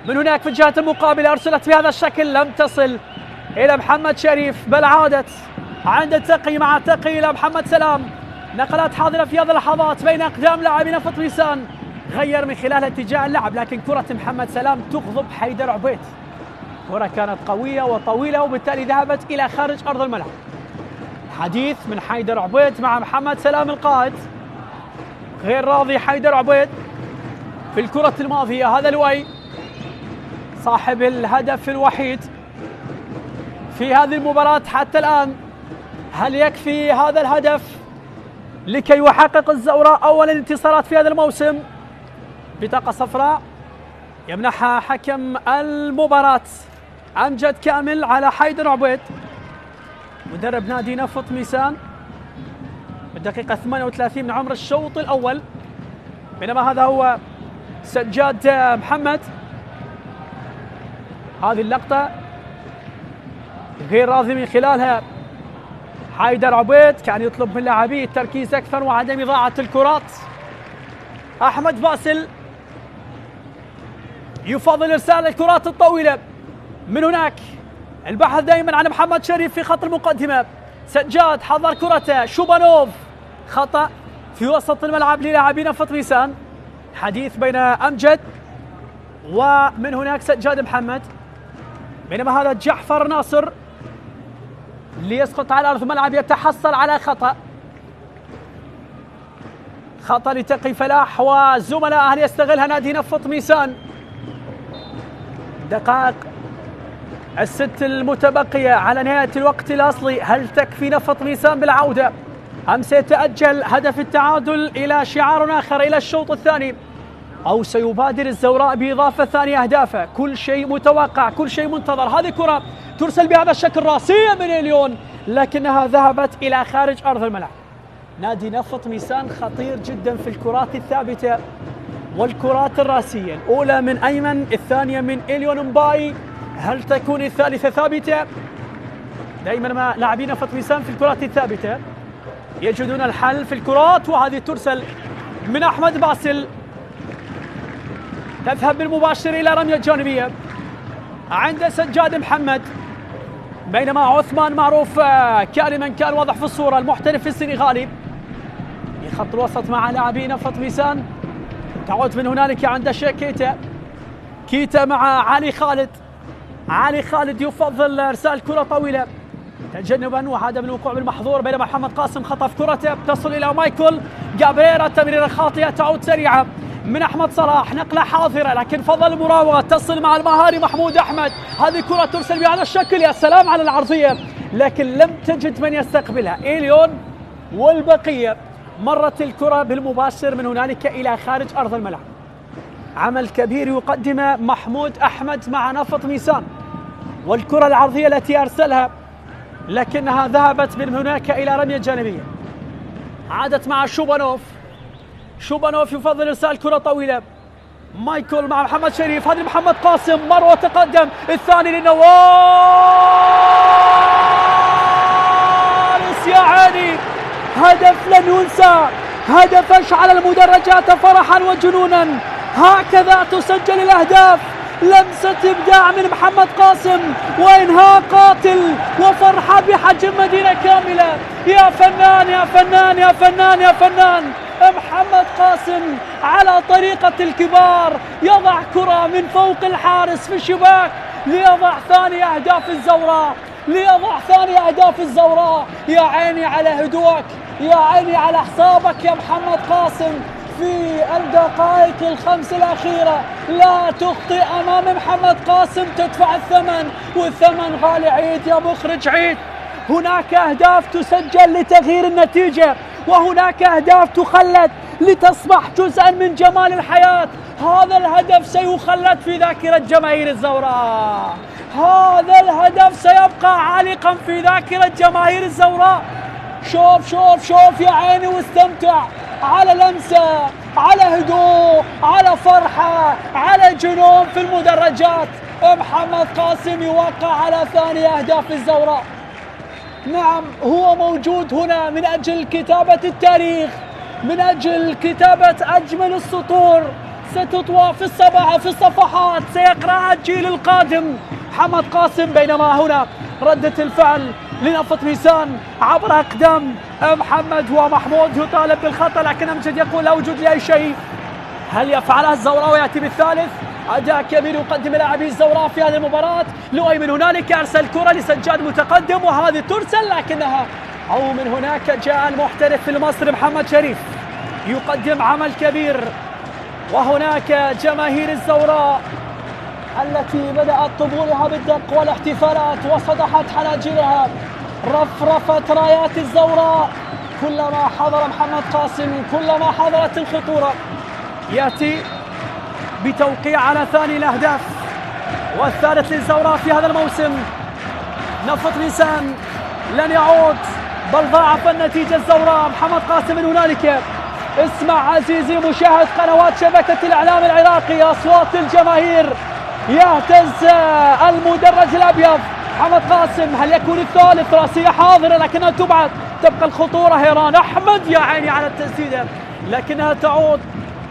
من هناك في الجهة المقابلة أرسلت بهذا الشكل، لم تصل إلى محمد شريف، بل عادت عند تقي مع تقي إلى محمد سلام. نقلات حاضرة في هذه اللحظات بين أقدام لاعبين نفط ميسان، غير من خلالها اتجاه اللعب، لكن كرة محمد سلام تغضب حيدر عبيد. كرة كانت قوية وطويلة وبالتالي ذهبت إلى خارج أرض الملعب. حديث من حيدر عبيد مع محمد سلام القائد. غير راضي حيدر عبيد في الكرة الماضية. هذا لؤي صاحب الهدف الوحيد في هذه المباراة حتى الآن. هل يكفي هذا الهدف لكي يحقق الزوراء أول الانتصارات في هذا الموسم؟ بطاقة صفراء يمنحها حكم المباراة أمجد كامل على حيدر عبيد مدرب نادي نفط ميسان بالدقيقة 38 من عمر الشوط الأول. بينما هذا هو سجاد محمد. هذه اللقطة غير راضي من خلالها حيدر عبيد، كان يطلب من لاعبيه التركيز أكثر وعدم إضاعة الكرات. أحمد باسل يفضل إرسال الكرات الطويلة. من هناك البحث دائما عن محمد شريف في خط المقدمة. سجاد حضر كرته. شوبانوف خطأ في وسط الملعب للاعبين نفط ميسان. حديث بين أمجد ومن هناك سجاد محمد. بينما هذا جعفر ناصر ليسقط على أرض الملعب يتحصل على خطأ لتقي فلاح وزملاء. هل يستغلها نادي نفط ميسان؟ دقائق الست المتبقية على نهاية الوقت الأصلي. هل تكفي نفط ميسان بالعودة أم سيتأجل هدف التعادل إلى شعار آخر إلى الشوط الثاني، أو سيبادر الزوراء بإضافة ثانية أهدافه؟ كل شيء متوقع، كل شيء منتظر. هذه كرة ترسل بهذا الشكل راسية من إليون لكنها ذهبت إلى خارج أرض الملعب. نادي نفط ميسان خطير جدا في الكرات الثابتة والكرات الراسية. الأولى من أيمن، الثانية من إليون مباي. هل تكون الثالثة ثابتة؟ دائما ما لاعبين نفط ميسان في الكرات الثابتة يجدون الحل في الكرات. وهذه ترسل من أحمد باسل، تذهب بالمباشر إلى رمية جانبية عند سجاد محمد. بينما عثمان معروف كان واضح في الصورة، المحترف السنغالي في خط الوسط مع لاعبين نفط ميسان. تعود من هنالك عند كيتا مع علي خالد يفضل ارسال كرة طويلة تجنبا وعدم الوقوع بالمحظور. بينما محمد قاسم خطف كرته تصل الى مايكل جابريرا. تمريرة خاطئة تعود سريعة من احمد صلاح. نقلة حاضرة لكن فضل المراوغة تصل مع المهاري محمود احمد. هذه كرة ترسل بهذا الشكل. يا سلام على العرضية لكن لم تجد من يستقبلها. إليون والبقية. مرت الكرة بالمباشر من هنالك إلى خارج أرض الملعب. عمل كبير يقدمه محمود أحمد مع نفط ميسان. والكرة العرضية التي أرسلها لكنها ذهبت من هناك إلى رمية جانبية. عادت مع شوبانوف يفضل إرسال كرة طويلة. مايكل مع محمد شريف. هذه محمد قاسم. مروة تقدم. الثاني للنواس. يا عيني هدف لن ينسى. هدف أشعل المدرجات فرحا وجنونا. هكذا تسجل الأهداف. لمسة إبداع من محمد قاسم وإنهاء قاتل وفرحة بحجم مدينة كاملة. يا فنان يا فنان يا فنان يا فنان. محمد قاسم على طريقة الكبار يضع كرة من فوق الحارس في الشباك ليضع ثاني أهداف الزوراء. يا عيني على هدوءك، يا عيني على حسابك يا محمد قاسم في الدقائق الخمس الأخيرة. لا تخطئ أمام محمد قاسم تدفع الثمن، والثمن غالي. عيد يا مخرج عيد. هناك أهداف تسجل لتغيير النتيجة، وهناك أهداف تخلد لتصبح جزءا من جمال الحياة. هذا الهدف سيخلد في ذاكرة جماهير الزوراء. هذا الهدف سيبقى عالقا في ذاكرة جماهير الزوراء. شوف يا عيني واستمتع. على لمسة، على هدوء، على فرحة، على جنون في المدرجات. محمد قاسم يوقع على ثاني أهداف الزوراء. نعم هو موجود هنا من أجل كتابة التاريخ، من أجل كتابة أجمل السطور ستطوى في الصفحات سيقرأها الجيل القادم. محمد قاسم. بينما هنا ردة الفعل لنفط ميسان عبر أقدام محمد ومحمود يطالب بالخطأ، لكن أمجد يقول لا وجود لأي شيء. هل يفعلها الزوراء ويأتي بالثالث؟ أداء كبير يقدم لاعبي الزوراء في هذه المباراة. لؤي من هنالك أرسل كرة لسجاد متقدم وهذه ترسل، لكنها أو من هناك جاء المحترف المصري محمد شريف يقدم عمل كبير. وهناك جماهير الزوراء التي بدأت طبولها بالدق والاحتفالات وصدحت حناجرها، رفرفت رايات الزوراء كلما حضر محمد قاسم، كلما حضرت الخطورة. يأتي بتوقيع على ثاني الأهداف والثالث للزوراء في هذا الموسم. نفط ميسان لن يعود بل ضاعف النتيجة الزوراء. محمد قاسم من هنالك. اسمع عزيزي مشاهد قنوات شبكة الإعلام العراقي، أصوات الجماهير، يهتز المدرج الأبيض. محمد قاسم هل يكون الثالث؟ رأسية حاضرة لكنها تبعد، تبقى الخطورة. هيران أحمد يا عيني على التسديدة لكنها تعود،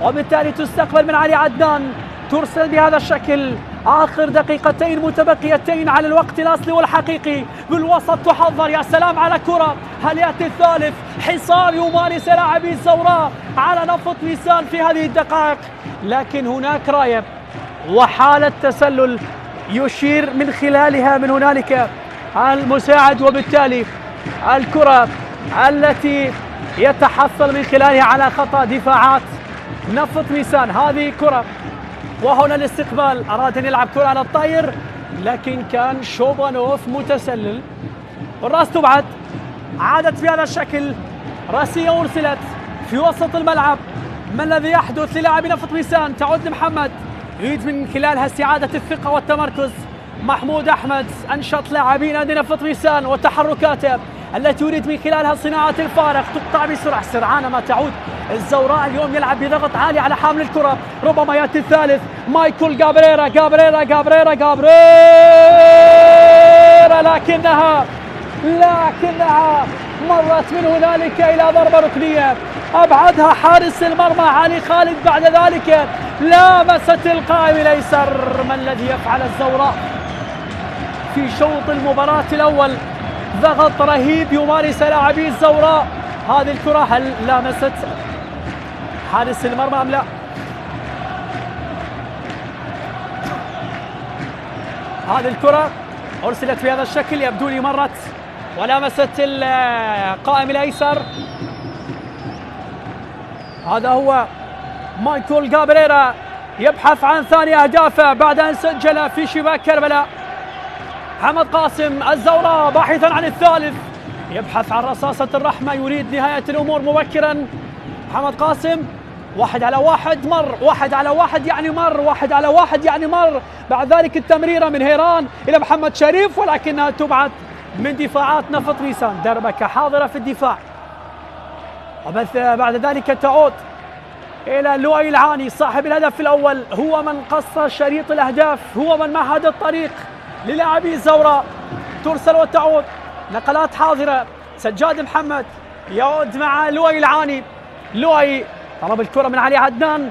وبالتالي تستقبل من علي عدنان، ترسل بهذا الشكل. آخر دقيقتين متبقيتين على الوقت الأصلي والحقيقي. بالوسط تحضر، يا سلام على كرة. هل يأتي الثالث؟ حصار يمارس لاعبي الزوراء على نفط ميسان في هذه الدقائق، لكن هناك راية وحالة تسلل يشير من خلالها من هنالك المساعد، وبالتالي الكرة التي يتحصل من خلالها على خطأ دفاعات نفط ميسان. هذه كرة وهنا الاستقبال، أراد أن يلعب كرة على الطاير لكن كان شوبانوف متسلل. الراس تبعد، عادت بهذا الشكل، راسية أرسلت في وسط الملعب. ما الذي يحدث للاعب نفط ميسان؟ تعود لمحمد، يريد من خلالها استعادة الثقة والتمركز. محمود أحمد أنشط لاعبين نادي نفط ميسان وتحركاته التي يريد من خلالها صناعة الفارق، تقطع بسرعة. سرعان ما تعود الزوراء اليوم يلعب بضغط عالي على حامل الكرة. ربما يأتي الثالث. مايكل جابريرا لكنها مرت من هنالك إلى ضربة ركنية أبعدها حارس المرمى علي خالد. بعد ذلك لامست القائم الأيسر. ما الذي يفعل الزوراء في شوط المباراة الأول؟ ضغط رهيب يمارس لاعبي الزوراء. هذه الكرة هل لامست حارس المرمى أم لا؟ هذه الكرة أرسلت بهذا الشكل، يبدو لي مرت ولامست القائم الأيسر. هذا هو مايكل جابريرا يبحث عن ثاني أهدافه بعد أن سجل في شباك كربلاء. محمد قاسم الزوراء باحثا عن الثالث، يبحث عن رصاصة الرحمة، يريد نهاية الأمور مبكرا. محمد قاسم 1 على 1 مر، 1 على 1 يعني مر، 1 على 1 يعني مر. بعد ذلك التمريرة من هيران إلى محمد شريف ولكنها تبعد من دفاعات نفط ميسان. دربكة حاضرة في الدفاع، وبث بعد ذلك تعود إلى لؤي العاني صاحب الهدف الأول، هو من قص شريط الأهداف، هو من مهد الطريق للاعبي الزوراء. ترسل وتعود، نقلات حاضرة. سجاد محمد يعود مع لؤي العاني. لؤي طلب الكرة من علي عدنان،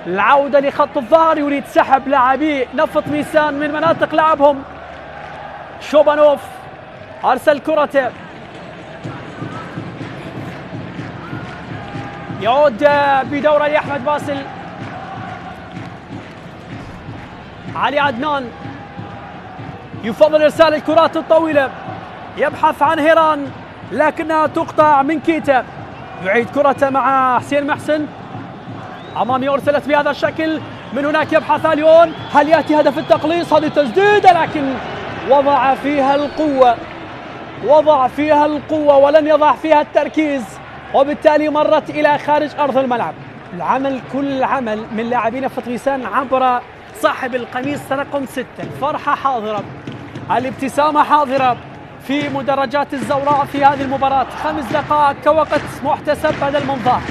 العودة لخط الظهر، يريد سحب لاعبي نفط ميسان من مناطق لعبهم. شوبانوف أرسل كرته، يعود بدورة لأحمد باسل. علي عدنان يفضل إرسال الكرات الطويلة، يبحث عن هيران لكنها تقطع من كيتا. يعيد كرته مع حسين محسن، أمامي أرسلت بهذا الشكل. من هناك يبحث اليون، هل يأتي هدف التقليص؟ هذه تسديدة لكن وضع فيها القوة ولن يضع فيها التركيز، وبالتالي مرت إلى خارج أرض الملعب. كل العمل من لاعبين نفط ميسان عبر صاحب القميص رقم 6. الفرحة حاضرة، الابتسامة حاضرة في مدرجات الزوراء في هذه المباراة. 5 دقائق كوقت محتسب بدل المنظار.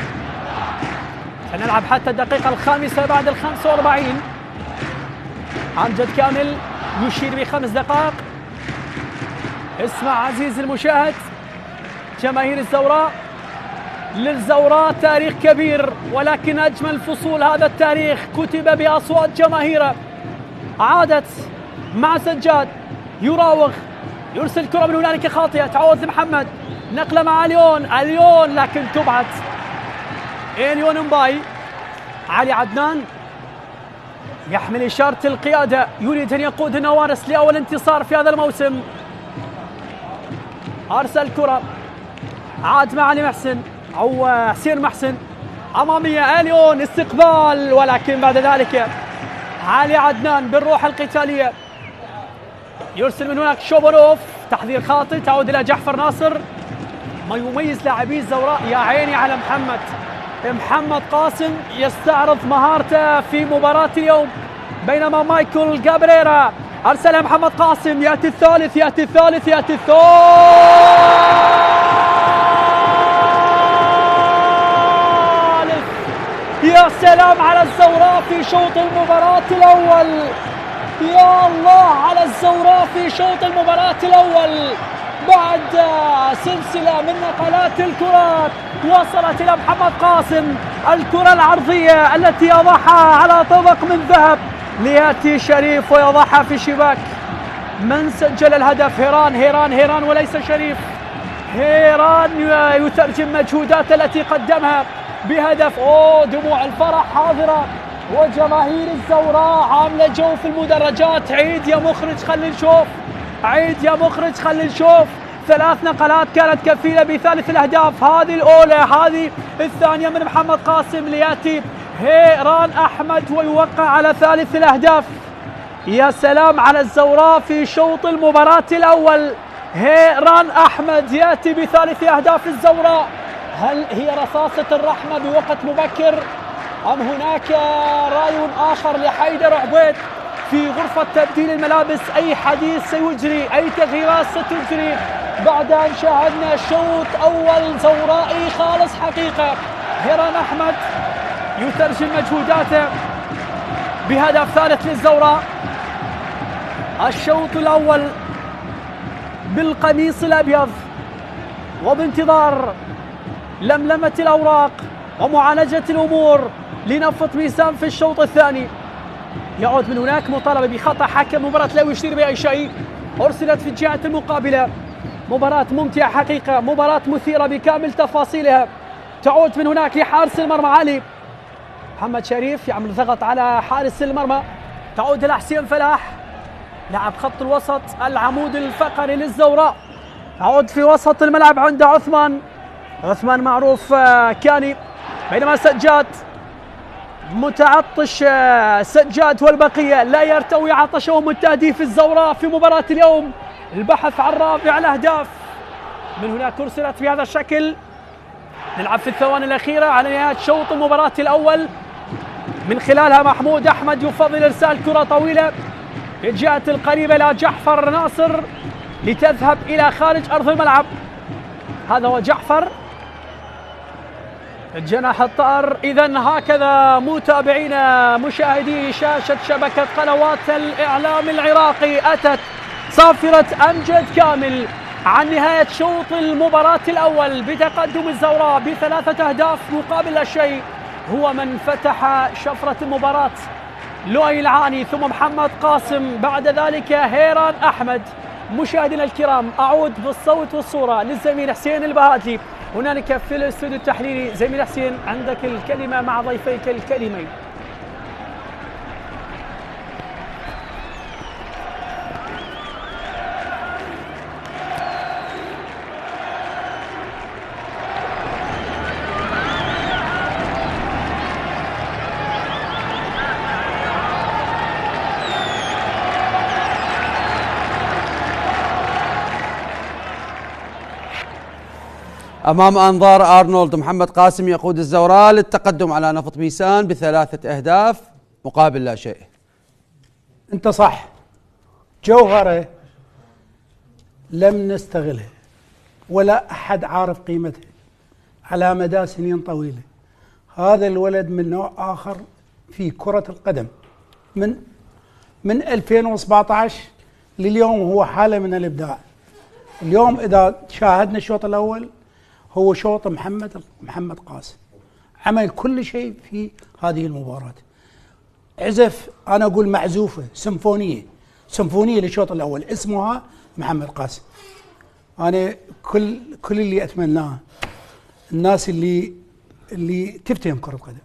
سنلعب حتى الدقيقة الخامسة بعد 45. أمجد كامل يشير ب5 دقائق. اسمع عزيزي المشاهد، جماهير الزوراء، للزوراء تاريخ كبير، ولكن أجمل فصول هذا التاريخ كتب بأصوات جماهيره. عادت مع سجاد، يراوغ يرسل كرة من هنالك خاطئة، تعود لمحمد، نقلة مع اليون لكن تبعت. اليون مباي، علي عدنان يحمل إشارة القيادة، يريد أن يقود النوارس لأول انتصار في هذا الموسم. أرسل كرة، عاد مع علي محسن أو حسين محسن، أمامية اليون، استقبال، ولكن بعد ذلك علي عدنان بالروح القتالية يرسل من هناك شوبروف، تحذير خاطئ، تعود إلى جعفر ناصر. ما يميز لاعبي الزوراء يا عيني على محمد قاسم، يستعرض مهارته في مباراة اليوم، بينما مايكل جابريرا أرسل محمد قاسم، يأتي الثالث. يا سلام على الزوراء في شوط المباراة الأول، يا الله على الزوراء في شوط المباراة الأول. بعد سلسلة من نقلات الكرات وصلت إلى محمد قاسم، الكرة العرضية التي يضعها على طبق من ذهب ليأتي شريف ويضعها في شباك. من سجل الهدف؟ هيران وليس شريف. هيران يترجم مجهودات التي قدمها بهدف. دموع الفرح حاضرة وجماهير الزوراء عاملة جو في المدرجات. عيد يا مخرج خلي نشوف. 3 نقلات كانت كفيلة بثالث الأهداف، هذه الأولى، هذه الثانية من محمد قاسم، ليأتي هيران أحمد ويوقع على ثالث الأهداف. يا سلام على الزوراء في شوط المباراة الأول. هيران أحمد يأتي بثالث أهداف الزوراء. هل هي رصاصة الرحمة بوقت مبكر أم هناك رأي آخر لحيدر عبيد في غرفة تبديل الملابس؟ أي حديث سيجري، أي تغييرات ستجري بعد أن شاهدنا شوط أول زورائي خالص حقيقة. هيران أحمد يترجم مجهوداته بهدف ثالث للزوراء. الشوط الأول بالقميص الأبيض وبانتظار لملمة الأوراق ومعالجة الأمور لنفط ميسان في الشوط الثاني. يعود من هناك مطالبة بخطأ حكم مباراة لا يشير بأي شيء، أرسلت في الجهة المقابلة. مباراة ممتعة حقيقة، مباراة مثيرة بكامل تفاصيلها. تعود من هناك لحارس المرمى علي محمد شريف، يعمل ضغط على حارس المرمى. تعود إلى حسين فلاح، لاعب خط الوسط العمود الفقري للزوراء. تعود في وسط الملعب عند عثمان معروف كاني، بينما سجاد متعطش. سجاد والبقية لا يرتوي عطشهم التهديف الزوراء في مباراة اليوم، البحث عن رابع الأهداف. من هناك أرسلت بهذا الشكل. نلعب في الثواني الأخيرة على نهاية شوط المباراة الأول، من خلالها محمود أحمد يفضل إرسال كرة طويلة في الجهة القريبة إلى جعفر ناصر لتذهب إلى خارج أرض الملعب. هذا هو جعفر الجناح الطائر. إذن هكذا متابعينا مشاهدي شاشة شبكة قنوات الإعلام العراقي أتت صافرة أمجد كامل عن نهاية شوط المباراة الأول بتقدم الزوراء ب3 أهداف مقابل لا شيء. هو من فتح شفرة المباراة لؤي العاني، ثم محمد قاسم، بعد ذلك هيران أحمد. مشاهدينا الكرام، أعود بالصوت والصورة للزميل حسين البهاتي هنالك في الاستوديو التحليلي. زميل حسين، عندك الكلمة مع ضيفيك الكريمين. أمام أنظار أرنولد، محمد قاسم يقود الزوراء للتقدم على نفط ميسان ب3 أهداف مقابل لا شيء. أنت صح، جوهرة لم نستغلها ولا أحد عارف قيمتها على مدى سنين طويلة. هذا الولد من نوع آخر في كرة القدم. من 2017 لليوم هو حالة من الإبداع. اليوم إذا شاهدنا الشوط الأول هو شوط محمد قاسم، عمل كل شيء في هذه المباراة. عزف، أنا أقول معزوفة، سيمفونية للشوط الأول، اسمها محمد قاسم. انا كل اللي اتمناه الناس اللي تفتهم كرة قدم،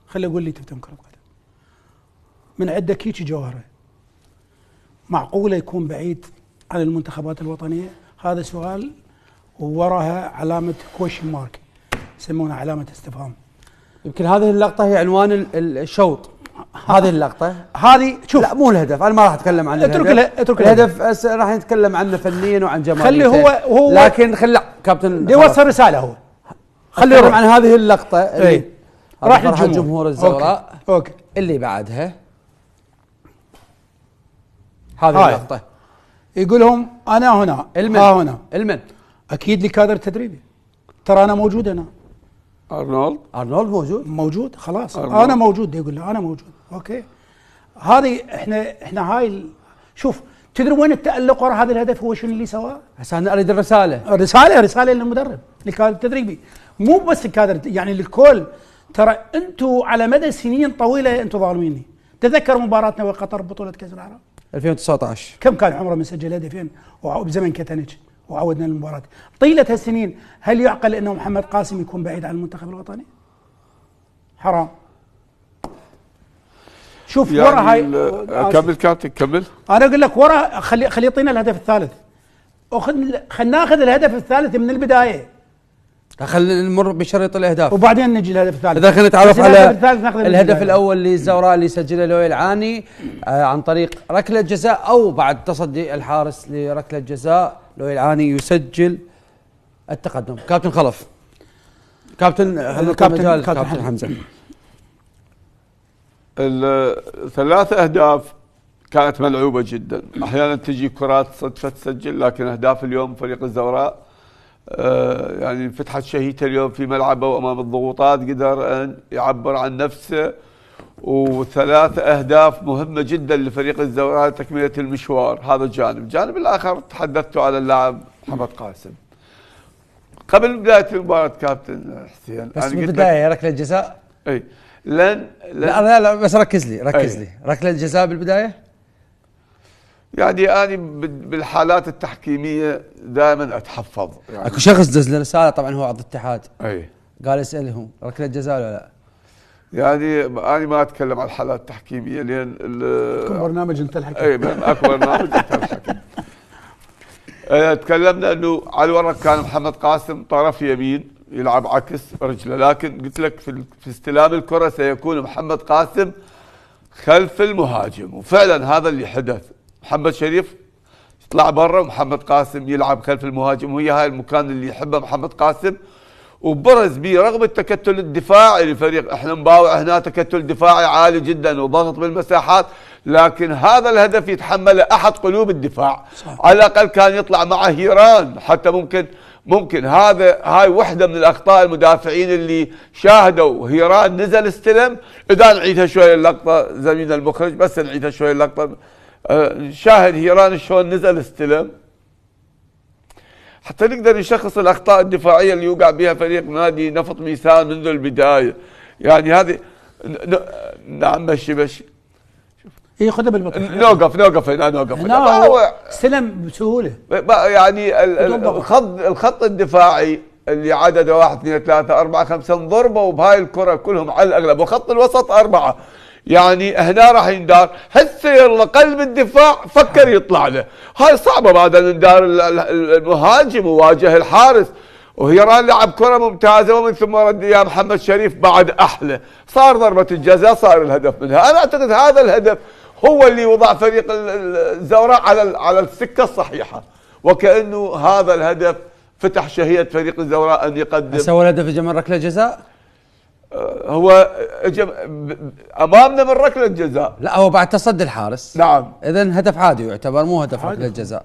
خلي اقول لي تفتهم كرة قدم، من عنده كيتشي جوهره معقوله يكون بعيد عن المنتخبات الوطنيه؟ هذا سؤال ووراها علامه كويشن مارك، يسمونها علامه استفهام. يمكن هذه اللقطه هي عنوان الشوط. هذه اللقطه هذه شوف، لا مو الهدف، انا ما راح اتكلم عن اترك الهدف راح نتكلم عنه فنيا وعن جماليته. خلي هو لكن خلي كابتن يوصل رساله. هو خلي يروح عن هذه اللقطه اللي راح الجمهور الزوراء. أوكي. اللي بعدها هذه اللقطه يقول لهم انا هنا هنا المن اكيد لي كادر تدريبي، ترى انا موجود هنا. ارنولد موجود خلاص أرنولد. انا موجود، يقول له انا موجود. اوكي، هذه احنا هاي شوف، تدري وين التألق وراء هذا الهدف؟ هو شنو اللي سواه؟ هسه انا اريد الرساله للمدرب، للكادر التدريبي، مو بس الكادر يعني للكل. ترى انتم على مدى سنين طويله انتم ظالميني. تذكر مباراتنا وقطر بطوله كاس العالم 2019، كم كان عمره من سجل هدفين وبزمن كتنج وعودنا المباراه. طيله هالسنين هل يعقل انه محمد قاسم يكون بعيد عن المنتخب الوطني؟ حرام. شوف يعني ورا هاي كمل كابتن كمل. انا اقول لك ورا خلي يعطينا الهدف الثالث، خلينا ناخذ الهدف الثالث من البدايه، خلينا نمر بشريط الاهداف وبعدين نجي الهدف الثالث. اذا خلينا نتعرف على الهدف الاول للزوراء اللي سجله لؤي العاني عن طريق ركله جزاء او بعد تصدي الحارس لركله جزاء. لؤي العاني يسجل التقدم. كابتن خلف، كابتن حمزه. الثلاث اهداف كانت ملعوبه جدا، احيانا تجي كرات صدفه تسجل، لكن اهداف اليوم فريق الزوراء يعني فتحت شهيته اليوم في ملعبه وامام الضغوطات قدر ان يعبر عن نفسه، وثلاث اهداف مهمه جدا لفريق الزوراء لتكمله المشوار. هذا الجانب الاخر تحدثت على اللاعب محمد قاسم قبل بدايه المباراه كابتن حسين. بس بالبدايه ركله جزاء اي لا بس ركز لي ركله الجزاء بالبدايه. يعني انا بالحالات التحكيميه دائما اتحفظ. يعني اكو شخص دز له رساله، طبعا هو عضو الاتحاد، اي قال اسالهم ركله جزاء ولا لا. يعني انا ما اتكلم عن الحالات التحكيميه لان اكو برنامج انت الحكم. اي اكو برنامج انت الحكم. تكلمنا انه على الورق كان محمد قاسم طرف يمين يلعب عكس رجله، لكن قلت لك في استلام الكره سيكون محمد قاسم خلف المهاجم، وفعلا هذا اللي حدث. محمد شريف يطلع برا ومحمد قاسم يلعب خلف المهاجم، وهي هاي المكان اللي يحبه محمد قاسم، وبرز به رغم التكتل الدفاعي للفريق. احنا نباوع هنا تكتل دفاعي عالي جدا وضغط بالمساحات، لكن هذا الهدف يتحمله احد قلوب الدفاع. صح. على الاقل كان يطلع معه هيران، حتى ممكن هاي وحده من الاخطاء المدافعين اللي شاهدوا هيران نزل استلم. اذا نعيدها شويه اللقطه زميلنا المخرج، بس نعيدها شويه اللقطه. شاهد هيران شلون نزل استلم حتى نقدر نشخص الاخطاء الدفاعيه اللي يوقع بها فريق نادي نفط ميسان منذ البدايه. يعني هذه نعم مشي خذها بالبطن. نوقف هنا استلم بسهوله. يعني الخط الدفاعي اللي عدده 1 2 3 4 5 انضربوا بهاي الكره كلهم على الاغلب، وخط الوسط 4. يعني هنا راح يندار. هسه يلا قلب الدفاع فكر يطلع له، هاي صعبه بعد ان يندار المهاجم وواجه الحارس، وهيران لعب كره ممتازه، ومن ثم رد اياه محمد شريف بعد احلى، صار ضربه الجزاء، صار الهدف منها. انا اعتقد هذا الهدف هو اللي وضع فريق الزوراء على السكه الصحيحه، وكانه هذا الهدف فتح شهيه فريق الزوراء ان يقدم. سوى الهدف جمال ركله جزاء. هو امامنا من ركله جزاء. لا هو بعد تصدي الحارس. نعم. اذا هدف عادي يعتبر، مو هدف ركله جزاء.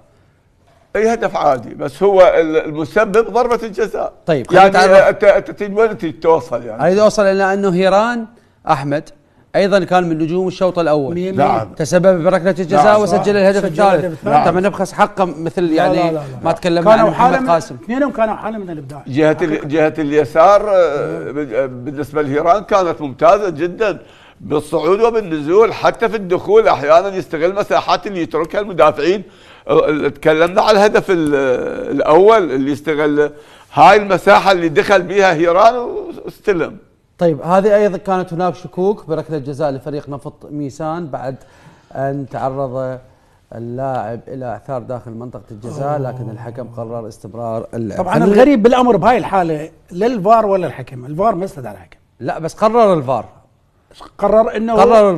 اي هدف عادي، بس هو المسبب ضربه الجزاء. طيب يعني انت وين توصل؟ يعني اريد اوصل الى انه هيران احمد ايضا كان من نجوم الشوط الاول. نعم. تسبب بركله الجزاء. نعم. وسجل الهدف الثالث. طبعا نبخس حقه مثل يعني لا. ما تكلمنا عن محمد قاسم. اثنينهم كانوا حاله من الابداع. جهه اليسار بالنسبه لهيران كانت ممتازه جدا بالصعود وبالنزول، حتى في الدخول احيانا يستغل مساحات اللي يتركها المدافعين تكلمنا على الهدف الاول اللي استغل هاي المساحه اللي دخل بها هيران واستلم. طيب هذه ايضا كانت هناك شكوك بركله جزاء لفريق نفط ميسان بعد ان تعرض اللاعب الى اعثار داخل منطقه الجزاء، لكن الحكم قرر استمرار اللعب. طبعا الغريب بالامر بهاي الحاله لا الفار ولا الحكم، الفار ما استدعى الحكم. لا بس قرر الفار، قرر انه قرر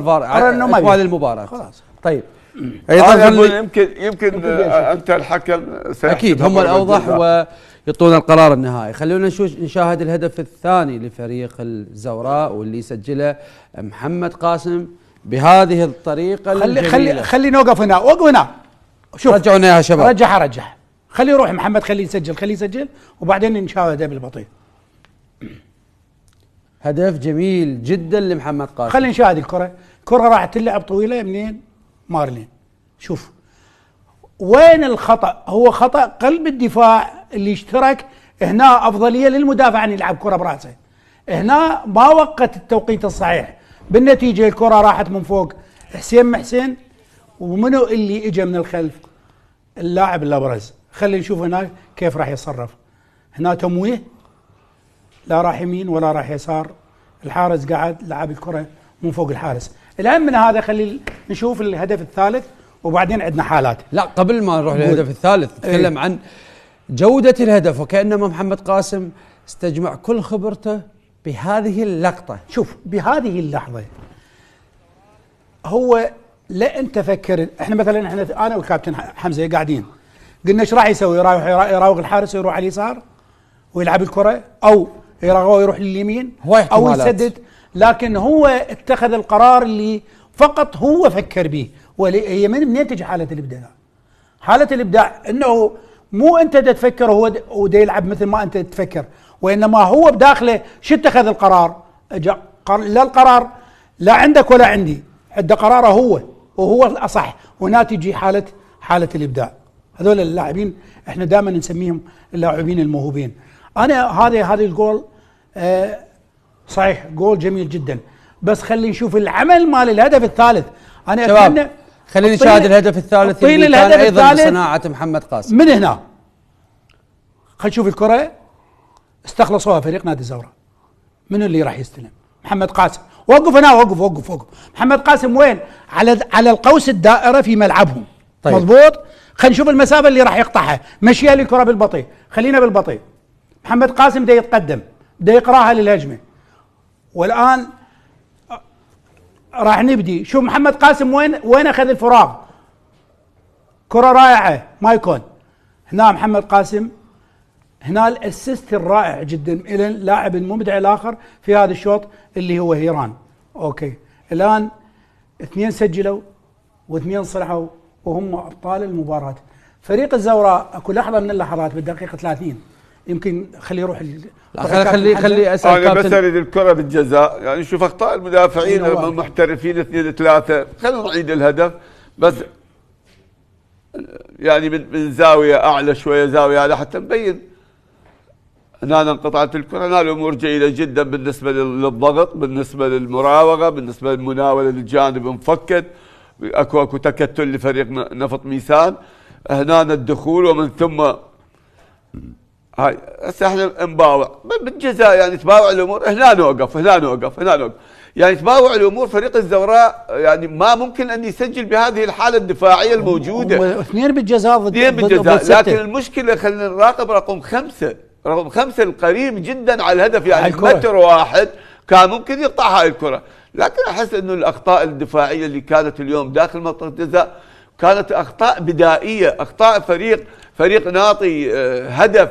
انه ما اكمال المباراه. خلاص. طيب ايضا يمكن انت الحكم اكيد هم الاوضح ويعطون القرار النهائي. خلونا نشاهد الهدف الثاني لفريق الزوراء واللي سجله محمد قاسم بهذه الطريقه الجميله. خلي نوقف هنا، وقف هنا. شوف رجعوا لنا يا شباب. رجح خليه يروح محمد، خليه يسجل وبعدين نشاهده بالبطيء. هدف جميل جدا لمحمد قاسم. خلينا نشاهد الكره راحت تلعب طويله منين؟ مارلين. شوف وين الخطا؟ هو خطا قلب الدفاع اللي اشترك هنا، افضليه للمدافع ان يلعب كره براسه. هنا ما وقت التوقيت الصحيح، بالنتيجه الكره راحت من فوق حسين محسن، ومنو اللي اجى من الخلف؟ اللاعب الابرز. خلينا نشوف هنا كيف راح يتصرف. هنا تمويه، لا راح يمين ولا راح يسار، الحارس قاعد لعب الكره من فوق الحارس. الأهم من هذا خلي نشوف الهدف الثالث وبعدين عندنا حالات. لا قبل ما نروح للهدف الثالث نتكلم عن جودة الهدف، وكأنما محمد قاسم استجمع كل خبرته بهذه اللقطة. شوف بهذه اللحظة هو لا انت فكر، احنا مثلا انا والكابتن حمزة قاعدين قلنا ايش راح يسوي؟ يراوغ الحارس ويروح على اليسار ويلعب الكرة، او يروح لليمين او يسدد، لكن هو اتخذ القرار اللي فقط هو فكر به. وهي منين تجي حالة الابداع؟ حالة الابداع انه مو انت تفكر هو ودا يلعب مثل ما انت تفكر، وانما هو بداخله شو اتخذ القرار؟ لا القرار لا عندك ولا عندي، عنده قراره هو وهو الاصح، هنا تجي حالة الابداع. هذول اللاعبين احنا دائما نسميهم اللاعبين الموهوبين. انا هذا الجول صحيح جول جميل جدا، بس خلي نشوف العمل مال الهدف الثالث. انا اتمنى خلينا نشاهد الهدف الثالث اللي كان ايضا بصناعة محمد قاسم. من هنا خلينا نشوف الكرة استخلصوها فريق نادي الزوراء. من اللي راح يستلم؟ محمد قاسم. وقف هنا، وقف محمد قاسم وين؟ على القوس الدائرة في ملعبهم. طيب. مضبوط. خلينا نشوف المسافة اللي راح يقطعها، مشيها للكرة بالبطيء، خلينا بالبطيء. محمد قاسم بده يتقدم، بده يقراها للهجمة، والآن راح نبدي. شوف محمد قاسم وين اخذ الفراغ، كرة رائعة مايكون. هنا محمد قاسم، هنا الاسيست الرائع جدا الى اللاعب المبدع الاخر في هذا الشوط اللي هو هيران. اوكي الان 2 سجلوا و2 صلحوا وهم ابطال المباراة. فريق الزوراء اكو لحظة من اللحظات بالدقيقة 30 يمكن خليه يروح خلي اسال انا بس اريد الكره بالجزاء، يعني شوف اخطاء المدافعين المحترفين 2-3. خلينا نعيد الهدف بس يعني من زاويه اعلى شويه، زاويه اعلى حتى نبين. هنا انقطعت الكره، هنا الامور جيده جدا بالنسبه للضغط، بالنسبه للمراوغه، بالنسبه للمناوله للجانب انفكت، اكو تكتل لفريق نفط ميسان. هنا الدخول ومن ثم هاي هسه احنا نباوع بالجزاء، يعني تباوع الامور. هنا نوقف يعني تباوع الامور. فريق الزوراء يعني ما ممكن ان يسجل بهذه الحاله الدفاعيه الموجوده. 2 بالجزاء 2 بالجزاء، لكن المشكله خلينا نراقب رقم 5 القريب جدا على الهدف، يعني متر واحد كان ممكن يقطع هاي الكره. لكن احس انه الاخطاء الدفاعيه اللي كانت اليوم داخل منطقه الجزاء كانت اخطاء بدائيه، اخطاء فريق ناطي هدف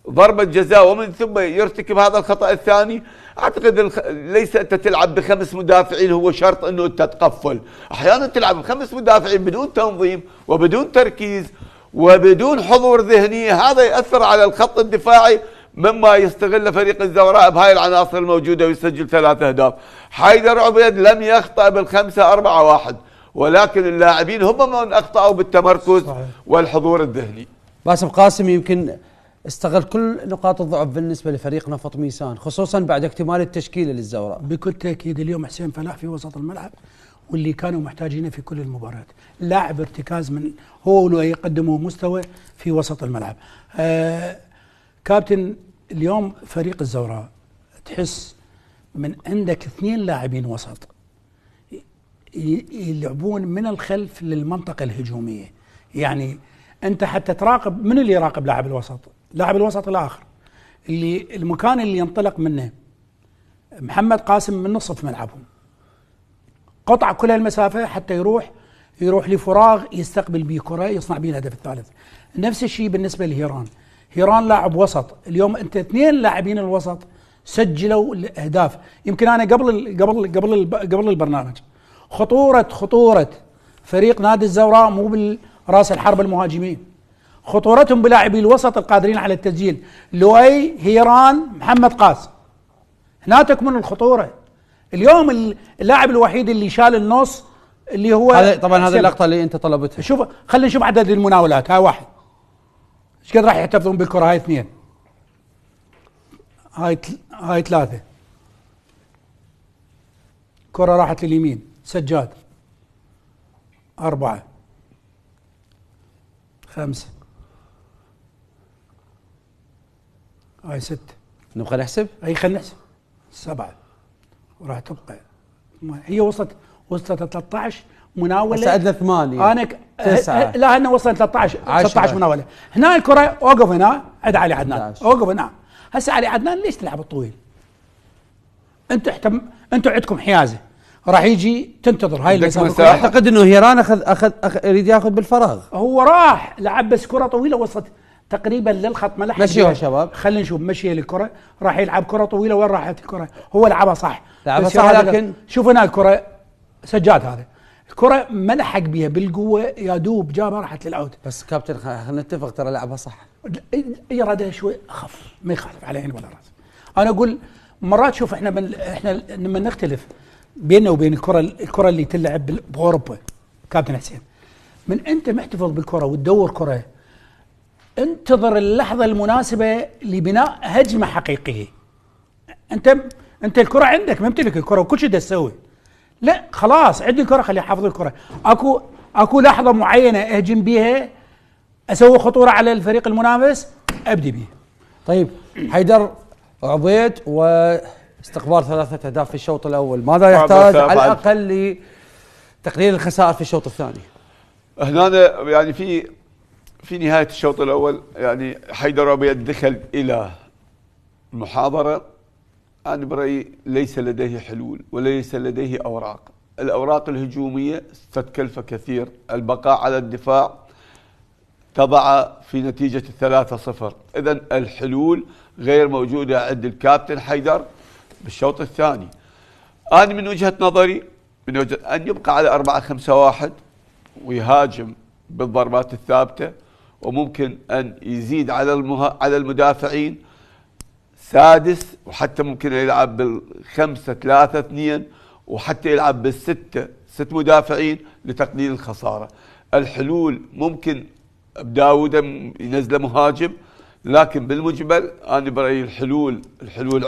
ضربة جزاء ومن ثم يرتكب هذا الخطأ الثاني. اعتقد ليس انت تلعب ب5 مدافعين هو شرط انه انت تقفل. احيانا تلعب ب5 مدافعين بدون تنظيم وبدون تركيز وبدون حضور ذهني، هذا يأثر على الخط الدفاعي، مما يستغل فريق الزوراء بهاي العناصر الموجودة ويسجل 3 أهداف. حيدر عبيد لم يخطأ بال5-4-1، ولكن اللاعبين هم من اخطأوا بالتمركز والحضور الذهني. باسم قاسم يمكن استغل كل نقاط الضعف بالنسبة لفريق نفط ميسان، خصوصا بعد اكتمال التشكيلة للزوراء. بكل تأكيد اليوم حسين فلاح في وسط الملعب واللي كانوا محتاجينه في كل المباريات. لاعب ارتكاز من هو ولؤي يقدموا مستوى في وسط الملعب. كابتن اليوم فريق الزوراء تحس من عندك 2 لاعبين وسط يلعبون من الخلف للمنطقة الهجومية. يعني أنت حتى تراقب من اللي يراقب لاعب الوسط، لاعب الوسط الآخر اللي المكان اللي ينطلق منه محمد قاسم من نصف ملعبهم، قطع كل المسافة حتى يروح لفراغ يستقبل به كرة يصنع به الهدف الثالث. نفس الشيء بالنسبة لهيران، هيران لاعب وسط. اليوم أنت 2 لاعبين الوسط سجلوا الأهداف. يمكن أنا قبل البرنامج خطورة فريق نادي الزوراء مو بالراس الحرب المهاجمين، خطورتهم بلاعبي الوسط القادرين على التسجيل، لؤي، هيران، محمد قاسم. هنا تكمن الخطورة. اليوم اللاعب الوحيد اللي شال النص اللي هو طبعا هذه اللقطة اللي انت طلبتها. شوف خلينا نشوف عدد المناولات. هاي 1، ايش قد راح يحتفظون بالكرة؟ هاي 2، هاي 3، كرة راحت لليمين سجاد، 4، 5، هاي 6. نبغى نحسب؟ اي خلينا نحسب 7 وراح تبقى. هي وصلت 13 مناولة. هسه عندنا 8 انا 9 لا هنا وصلت 13 مناولة. هنا الكرة اوقف، هنا عد علي عدنان، اوقف هنا. هسه علي عدنان ليش تلعب الطويل؟ انتوا عندكم حيازة راح يجي تنتظر هاي المسافة. اعتقد انه هيران اخذ يريد ياخذ بالفراغ. هو راح لعب بس كرة طويلة وصلت تقريبا للخط، ما لحق مشيها شباب. خلينا نشوف مشي الكرة، راح يلعب كرة طويلة. وين راحت الكرة؟ هو لعبها صح، لكن شوف هنا الكرة سجاد، هذا الكرة ما لحق بها بالقوة، يا دوب جابها راحت للعود. بس كابتن خلينا نتفق ترى لعبها صح. إرادة شوي أخف، ما يخالف على عيني ولا راس. أنا أقول مرات شوف احنا لما نختلف بيننا وبين الكرة اللي تلعب بأوروبا كابتن حسين، من أنت محتفظ بالكرة وتدور كرة، انتظر اللحظة المناسبة لبناء هجمة حقيقية. أنت الكرة عندك، ما امتلك الكرة وكل شيء تسوي. لا خلاص عندي الكرة، خلي احافظ الكرة. اكو لحظة معينة اهجم بها، اسوي خطورة على الفريق المنافس، ابدي به. طيب حيدر عبيد واستقبال 3 أهداف في الشوط الاول، ماذا يحتاج على الاقل لتقليل الخسائر في الشوط الثاني؟ هنا يعني في نهاية الشوط الاول يعني حيدر عبيد دخل الى محاضرة، أنا برأيي ليس لديه حلول وليس لديه أوراق. الأوراق الهجومية ستكلف كثير، البقاء على الدفاع تضع في نتيجة 3-0. إذن الحلول غير موجودة عند الكابتن حيدر بالشوط الثاني. أنا من وجهة نظري أن يبقى على 4-5-1 ويهاجم بالضربات الثابتة، وممكن أن يزيد على المدافعين سادس، وحتى ممكن يلعب بال5-3-2، وحتى يلعب بال6 مدافعين لتقليل الخسارة. الحلول ممكن بداود ينزل مهاجم، لكن بالمجمل أنا برأيي الحلول